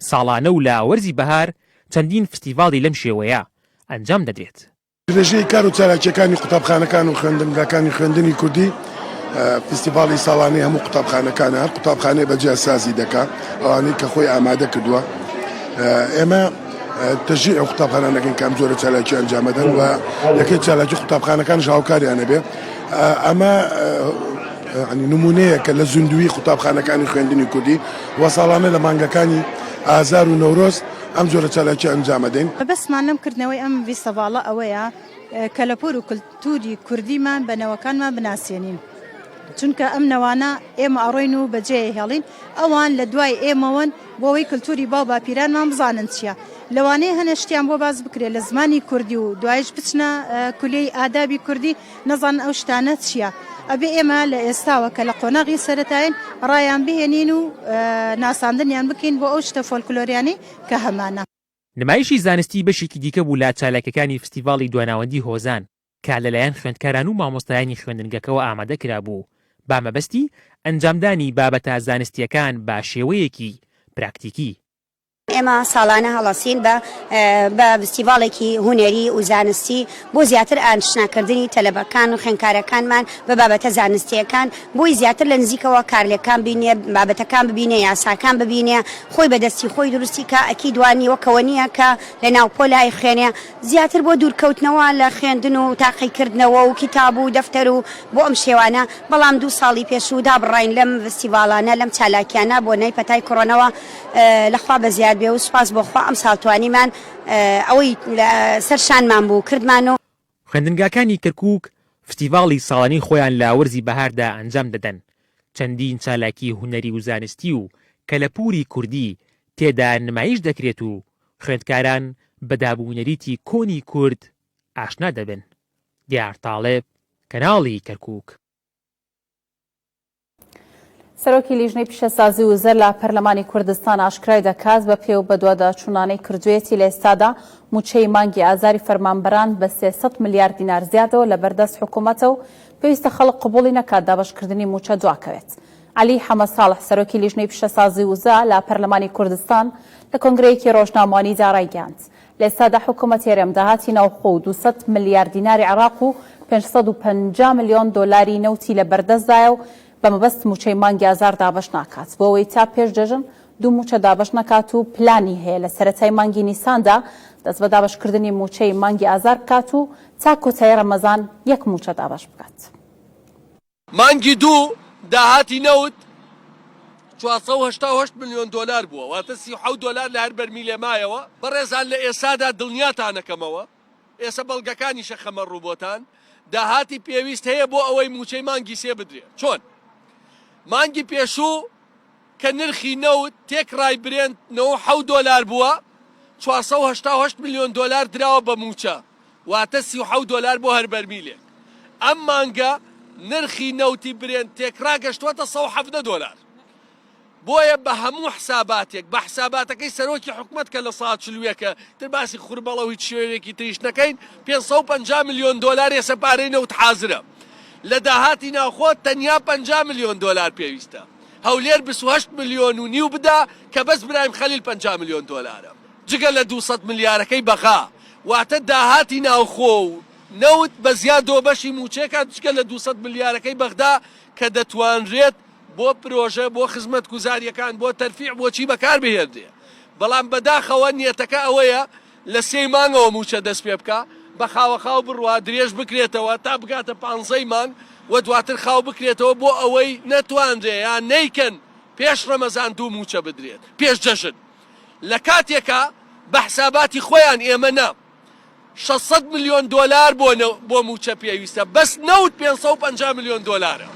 ساڵانە و لە وەرزی بەهار چەندین فستیڤاڵی لەم شێوەیە ئەنجام دەدرێت. درێژەی کار و چالاکیەکانی قوتابخانەکان و خوێندنگەکانی خوێندنی کوردی فستیڤاڵی ساڵانەی هەموو قوتابخانەکانە هەر قوتابخانەی بەجیاسازی دەکات ئەوانەی کە خۆی ئامادە کردووە. ئێمە تەژیع قوتابخانەکەن کام جۆرە چالاکی ئەنجامەدەن و یەکەی چالاکی قوتابخانەکان هاوکاریانە بێ. ئەمە نمونەیەکە لە زوندوی قوتابخانەکانی خوێندنی کوردی و ساڵانە لە مانگەکانی ئازار و نەورۆز ئەم جۆرە چالاکی ئەنجامەدەین. بەسمان لەمکردنەوەی ئەم فستیڤاڵە ئەوەیە کەلەپور و کللتوری کوردیمان بە نەوەکانمان بناسیێنین. چونکە ئەم نەوانە ئێمە ئەڕۆین و بەجێ هێڵین ئەوان لە دوای ئێمەون بۆەوەی کللتوری باو باپیرانمان بزانن چییە. لەوانەیە هەنە شتیان بۆ باز بکرێت لە زمانی کوردی و دوایش بچنە کولەی ئادابی کوردی نەزان ئەو شتانە چییە. ئەبێ ئێمە لە ئێستاوە کە لە قۆناغی سەرەتاین ڕایان بهێنین و ناساندنیان بکەین بۆ ئەو شتە فۆلکلۆریانی کە هەمانە. نمایشی زانستی بەشێکی دیکە بوو لە چالاکەکانی فستیڤاڵی دواناوەندی هۆزان کە لەلایەن خوێندکاران و مامۆستایانی خوێندنگەکەەوە ئامادە کرابوو با مەبەستی ئەنجامدانی بابەتە زانستیەکان با شێوەیەکی پراکتیکی. ئێمە ساڵانە هەڵەسین بە فستیڤاڵێکی هونەری و زانستی بۆ زیاتر ئاشناکردنی تەلەبەکان و خوێندکارەکانمان بە بابەتە زانستیەکان بۆی زیاتر لە نزیکەوە کارلەکان بینێ بابەتەکان ببینێ یاساکان ببینێ خۆی بەدەستی خۆی دروستی کە ئەکی دوانی وەکەوە نییە کە لە ناوپۆلای خوێنێ زیاتر بۆ دوورکەوتنەوە لە خوێندن و تاقیکردنەوە و کتاب و دەفتەر و بۆ ئەم شێوانە. بەڵام 2 ساڵی پێش و دابڕین لەم فستیڤاڵانە لەم چالاکیانە بۆ نەی پەتای کۆڕۆنەوە لەخوا بەزیاد بێ و سپاس بۆخوا ئەم ساڵتوانیمان ئەوەی سەرشانمان بوو کردمان. و خوێندنگاکانی کەرکووک فستیڤاڵی ساڵانی خۆیان لە وەرزی بەهاردا ئەنجام دەدەن. چەندین چالاکی هونەری و زانستی و کەلەپوری کوردی تێدا نمایش دەکرێت و خوێندکاران بە دابوونەریتی کۆنی کورد ئاشنا دەبن. دیار تاڵێب، کەناڵی کەرکووک. سەرۆکی لیژنەی پیشەسازی و زەر لە پەرلەمانی کوردستان ئاشکرای دەکات بە پێ و بە دوواداچوونانەی کردوێتی لە ئێستادا موچەی مانگی ئازاری فەرمانبەران بە 300 میلیارد دینار زیادەوە لە بەردەست حکوومەتە و پێویستە خەڵک قبوڵی نەکات دابەشکردنی موچە دواکەوێت. علی حەمە ساڵح سەرۆکی لیژنەی پیشەسازی و زە لە پەرلەمانی کوردستان لە کۆنگرەیەکی ڕۆژنامەوانی ڕایگەیاند. لە ئێستادا حکوومەت هێرەم داهاتی ناوخۆ و 200 میلیارد دیناری عێراق و 550 میلیۆن دۆلاری نەوتی لە بەردەستدایە و بە مەبەست موچەی مانگی ئازار دابەش ناکات. بۆ ئەوەی تا پێش دەژن 2 موچە دابەش نەکات و پلانی هەیە لە سەرەتای مانگی نیساندا دەست بە دابەشکردنی موچەی مانگی ئازار بکات و تا کۆتایی ڕەمەزان 1 موچە دابەش بکات. مانگی 2 داهاتی نەوت 488 میلیۆن دۆلار بووە، واتە 37 دۆلار لە هەر بەرمیلێ مایەوە. بەڕێزان لە ئێستادا دڵنیاتانەکەمەوە ئێستا بەڵگەکانی شەخەمە ڕووبۆتان داهاتی پێویست هەیە بۆ ئەوەی موچەی مانگی سێ بدرێت. چۆن؟ مانگی پێشوو کە نرخی نەوت تێکڕای برێن 97 دۆلار بووە 488 میلیۆن دۆلار دراوە بە موچە، واتە 37 دۆلار بۆ هەر بەرمیلێک. ئەم مانگە نرخی نەوتی برێن تێکڕا گەشتوەتە 170 دۆلار. بۆیە بە هەموو حساباتێک بە حساباتەکەی سەرۆکی حکوومەت کە لە ساڵ چلوویەکە تر باسی خوڕبەڵە و هیچ شوێنێکی تریش نەکەین 550 میلیۆن دۆلار ێستا پارەی نەوت حازرە. لە داهاتی ناوخۆت تەنیا 50 میلیۆن دۆلار پێویستە. هەولێر 28 میلیۆن و نیو بدا کە بەس برایم خەلیل 50 میلیۆن دۆلارە جگە لە 200 میلیارەکەی بەخا. واتە داهاتی ناوخۆ و نەوت بە زیاد دۆبەشی موچێکە جگە لە 200 میلیارەکەی بەغدا کە دەتوانرێت بۆ پرۆژە بۆ خزمەت گوزاریەکان بۆ تەرفیع بۆچی بەکار بهێنرێ. بەڵام بەداخەوە نیەتەکە ئەوەیە لە 3 مانگەوە موچە دەست پێ بکە بە خاوەخاو بڕوا درێژ بکرێتەوە تا بگاتە 15 مانگ و دواتر خاو بکرێتەوە بۆ ئەوەی نەتوانرێ یان نەیکەن پێش ڕەمەزان 2 موچە بدرێت پێش جەژن. لە کاتێکە بە حساباتی خۆیان ئێمە نا 600 ملیۆن دۆلار بۆ موچە پێویستە، بەس نەوت 550 ملیۆن دۆلارە.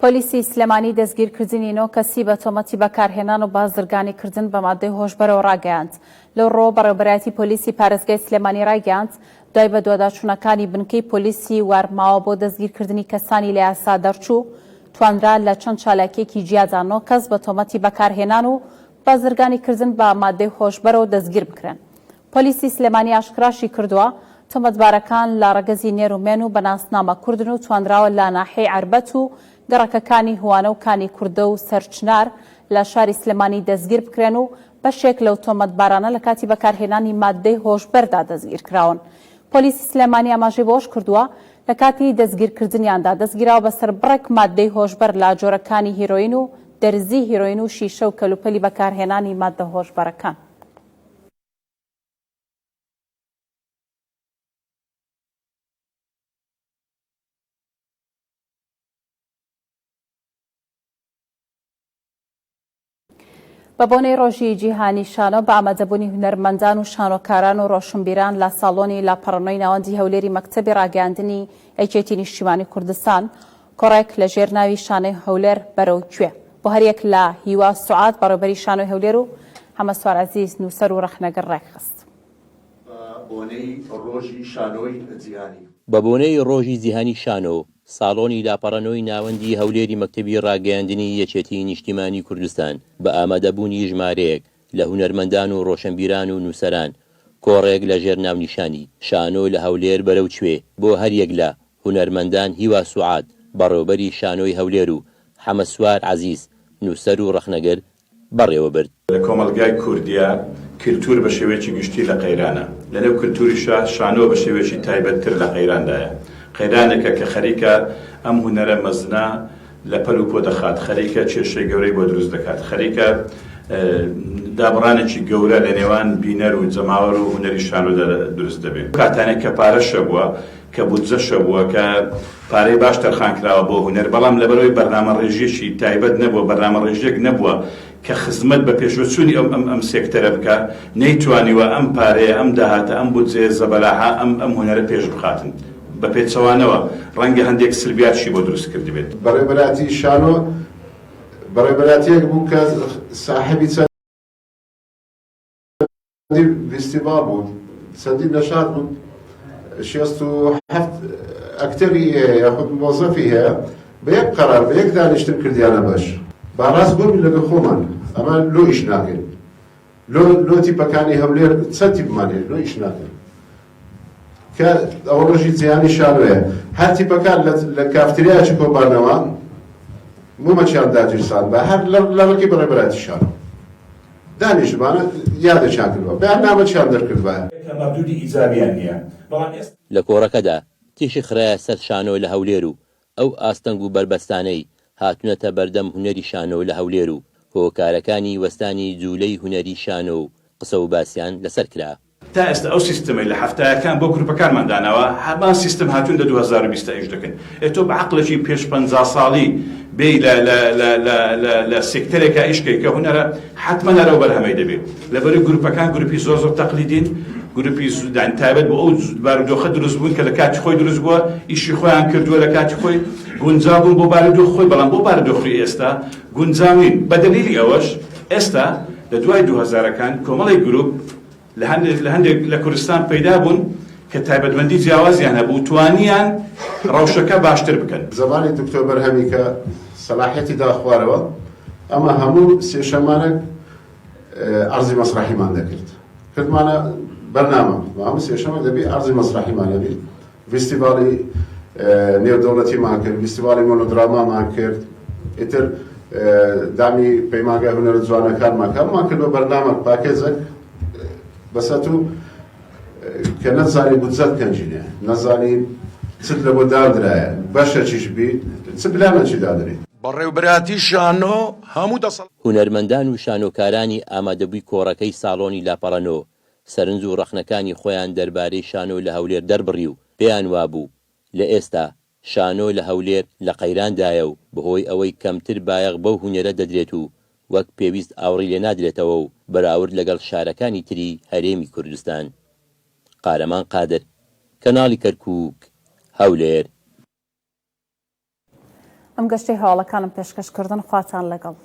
پۆلیسی سلێمانی دەستگیرکردنی 9 کەسی بە تۆمەتی بەکارهێنان و بازرگانیکردن بە مادەی هۆشبەرەوە ڕاگەیاند. لەو ڕۆ بەڕێوەبەرایەتی پۆلیسی پارێزگای سلێمانی ڕاگەیاند دوای بە دوواداچوونەکانی بنکەی پۆلیسی وارماوە بۆ دەستگیرکردنی کەسانی لە یاسا دەرچوو توانرا لە چەند چالاکیەکی جیادا 9 کەس بە تۆمەتی بەکارهێنان و بازرگانیکردن بە مادەی هۆشبەرەوە دەستگیر بکرێن. پۆلیسی سلێمانی ئاشکراشی کردووە تۆمەتبارەکان لە ڕەگەزی نێرومێن و بەناسنامە کوردن و توانراوە لە ناحەی عەربەت و گەڕەکەکانی هوانە و کانی کوردە و سەرچنار لە شاری سلێمانی دەستگیر بکرێن و بەشێک لەو تۆمەتبارانە لە کاتی بەکارهێنانی مادەی هۆشبەردا دەستگیر کراون. پۆلیسی سلێمانی ئاماژەی بۆش کردووە لە کاتی دەستگیرکردنیاندا دەستگیراوە بەسەر بڕێک مادەی هۆشبەر لە جۆرەکانی هیرۆین و دەرزی هیرۆین و شیشە و کەلوپەلی بەکارهێنانی مادە هۆشبەرەکان. بە بۆنەی ڕۆژی جیهانی شانۆ بە ئامادەبوونی هونەرمەندان و شانۆکاران و ڕۆشنبیران لە ساڵۆنی لاپەڕەنۆی ناوەندی هەولێری مەکتەبی ڕاگەاندنی یەکێتی نیشتیمانی کوردستان کۆڕێک لە ژێرناوی شانۆی هەولێر بەرەو کوێ بۆ هەریەک لە هیوا سوعاد بەڕێوەبەری شانۆی هەولێر و حەمەسوار عەزیز نووسەر و ڕەخنەگەر ڕێکخست. بە بۆنەی ڕۆژی جیهانی شانۆ ساڵۆنی لاپەڕەنۆی ناوەندی هەولێری مەکتەبی ڕاگەیاندنی یەکێتی نیشتیمانی کوردستان بە ئامادەبوونی ژمارەیەک لە هونەرمەندان و ڕۆشنبیران و نووسەران کۆڕێک لە ژێر ناونیشانی شانۆ لە هەولێر بەرەو کوێ بۆ هەریەک لە هونەرمەندان هیوا سوعاد بەڕێوەبەری شانۆی هەولێر و حەمەسوار عەزیز نووسەر و ڕەخنەگەر بەڕێوە برد. لە کۆمەلگای کوردیا کلتور بە شێوەیەکی گشتی لە قەیرانە، لەنێو کلتوریشە شانۆ بە شێوەیەکی تایبەتتر لە قەیراندایە. قەیرانێکە کە خەریکە ئەم هونەرە مەزنا لە پەل و پۆ دەخات، خەریکە کێشەی گەورەی بۆ دروست دەکات، خەریکە دابڕانێکی گەورە لە نێوان بینەر و جەماوەر و هونەری شانۆ دروست دەبێت. کاتانێک کە پارەشە بووە کە بودجەشە بووە کە پارەی باش تەرخانکراوە بۆ هونەر، بەڵام لەبەرەوەی بەرنامە ڕێژیەکی تایبەت نەبووە، بەرنامە ڕێژیەک نەبووە کە خزمەت بە پێشوەچوونی ئەم سێکتەرە بکە، نەیتوانیوە ئەم پارەیە ئەم داهاتە ئەم بودجەیە زەبەلاحە ئەم هونەرە پێش بخاتن. بە پێچەوانەوە ڕەنگە هەندێک سلبیاتشی بۆ دروست کرد بێت. بەڕێوەبەراتی شانۆ بەڕێوەبەراتیەک بوو کە ساحەبی چەندی فیستیڤال بوو، چەندی نەشات بوو، 67 ئەکتەری یاخود مۆزەفی هەیە بە یەک قەرار بە یەک دانیشتن کردیانە بەش. باڕاست بووین لەگەڵ خۆمان ئەمان لۆ ئیش ناکەین، لۆ تیپەکانی هەولێر چەند تیپمانێ لۆ ئیش ناکەین کە ئەوە ڕۆژی جیهانی شانۆیە. هەر تیپەکان لە کافتریایەکی کۆبانەوە مومەچیان داگیرسان بە هەر لەڕێکی بەڕێوەبەراتی شانۆ دانیشتمانە یادەچیان کردووە بەیاننامەچیان دەرکردووە. مەردودی ئیجابیان نییە. لە کۆڕەکەدا تیشی خرایە سەر شانۆ لە هەولێر و ئەو ئاستەنگ و بربەستانەی هاتوونەتە بەردەم هونەری شانۆ لە هەولێر و هۆکارەکانی وەستانی جوولەی هونەری شانۆ و قسە و باسییان لەسەر کرا. تا ئێستا ئەو سیستەمەی لە هەفتەیەکان بۆ گروپەکانمان داناوە، هەمان سیستم هاتوون لە 2020 دەکەن. تۆ بە عەقڵێکی پێش 50 ساڵی بێ لە سێکتەرێکە ئیشکەی کە هونەرە حتمما لەرەو بەرهەمەی دەبێت. لەبەرەوەی گروپەکان گروپی زۆر تەقلیدین، گروپی تایبەت بۆ ئەو بارودۆخە دروست بوون کە لە کاتی خۆی دروست بووە، ئیشی خۆیان کردووە لە کاتی خۆی گونجاو بوون بۆ بارودۆخ خۆی، بەڵام بۆ بارودۆخی ئێستا گونجاوین. بە دەلیلی ئەوەش ئێستا لە دوای 2000ەکان کۆمەڵی گروپ لە هەندێک لە کوردستان پەیدا بوون کە تایبەتمەندی جیاوازیان هەبوو توانیان ڕەوشەکە باشتر بکەن. زمانی دکتۆر بەرهەمی کە سەلاحیەتی داخوارەوە ئەمە هەموو سێشەمانێک عەرزی مەسرحیمان دەکرد، کردمانە بەرنامە هەموو سێشەمە دەبی عەرزی مەسرحیمان هەبی، فیستیڤاڵی نێودەوڵەتیمان کرد، فیستیڤاڵی مۆنۆدرامامان کرد، ئیتر دامی پەیمانگای هونەرە جوانەکانمان هەموومان کردووە بەرنامە پاکێزێک بەسەت و کە نەزانی بودجەت کەنجینێ، نەزانی چت لە بۆ دادرایە بەشەکیش بیت چ پلانێکی دادرێت. بەڕێوەبەراتی شانۆ هەموو دەسەڵ هونەرمەندان و شانۆکارانی ئامادەبووی کۆڕەکەی ساڵۆنی لاپەڕەنۆ سەرنج و ڕەخنەکانی خۆیان دەربارەی شانۆ لە هەولێر دەربڕی و پێیان وابوو لە ئێستا شانۆ لە هەولێر لە قەیراندایە و بەهۆی ئەوەی کەمتر بایەغ بەو هونەرە دەدرێت و وەک پێویست ئاوڕی لێ نادرێتەوە و بەراورد لەگەڵ شارەکانی تری هەرێمی کوردستان. قارەمان قادر، کەناڵی کەرکووک، هەولێر. ئەم گەشتەی هەواڵەکانم پێشکەشکردن خواتان لەگەڵ.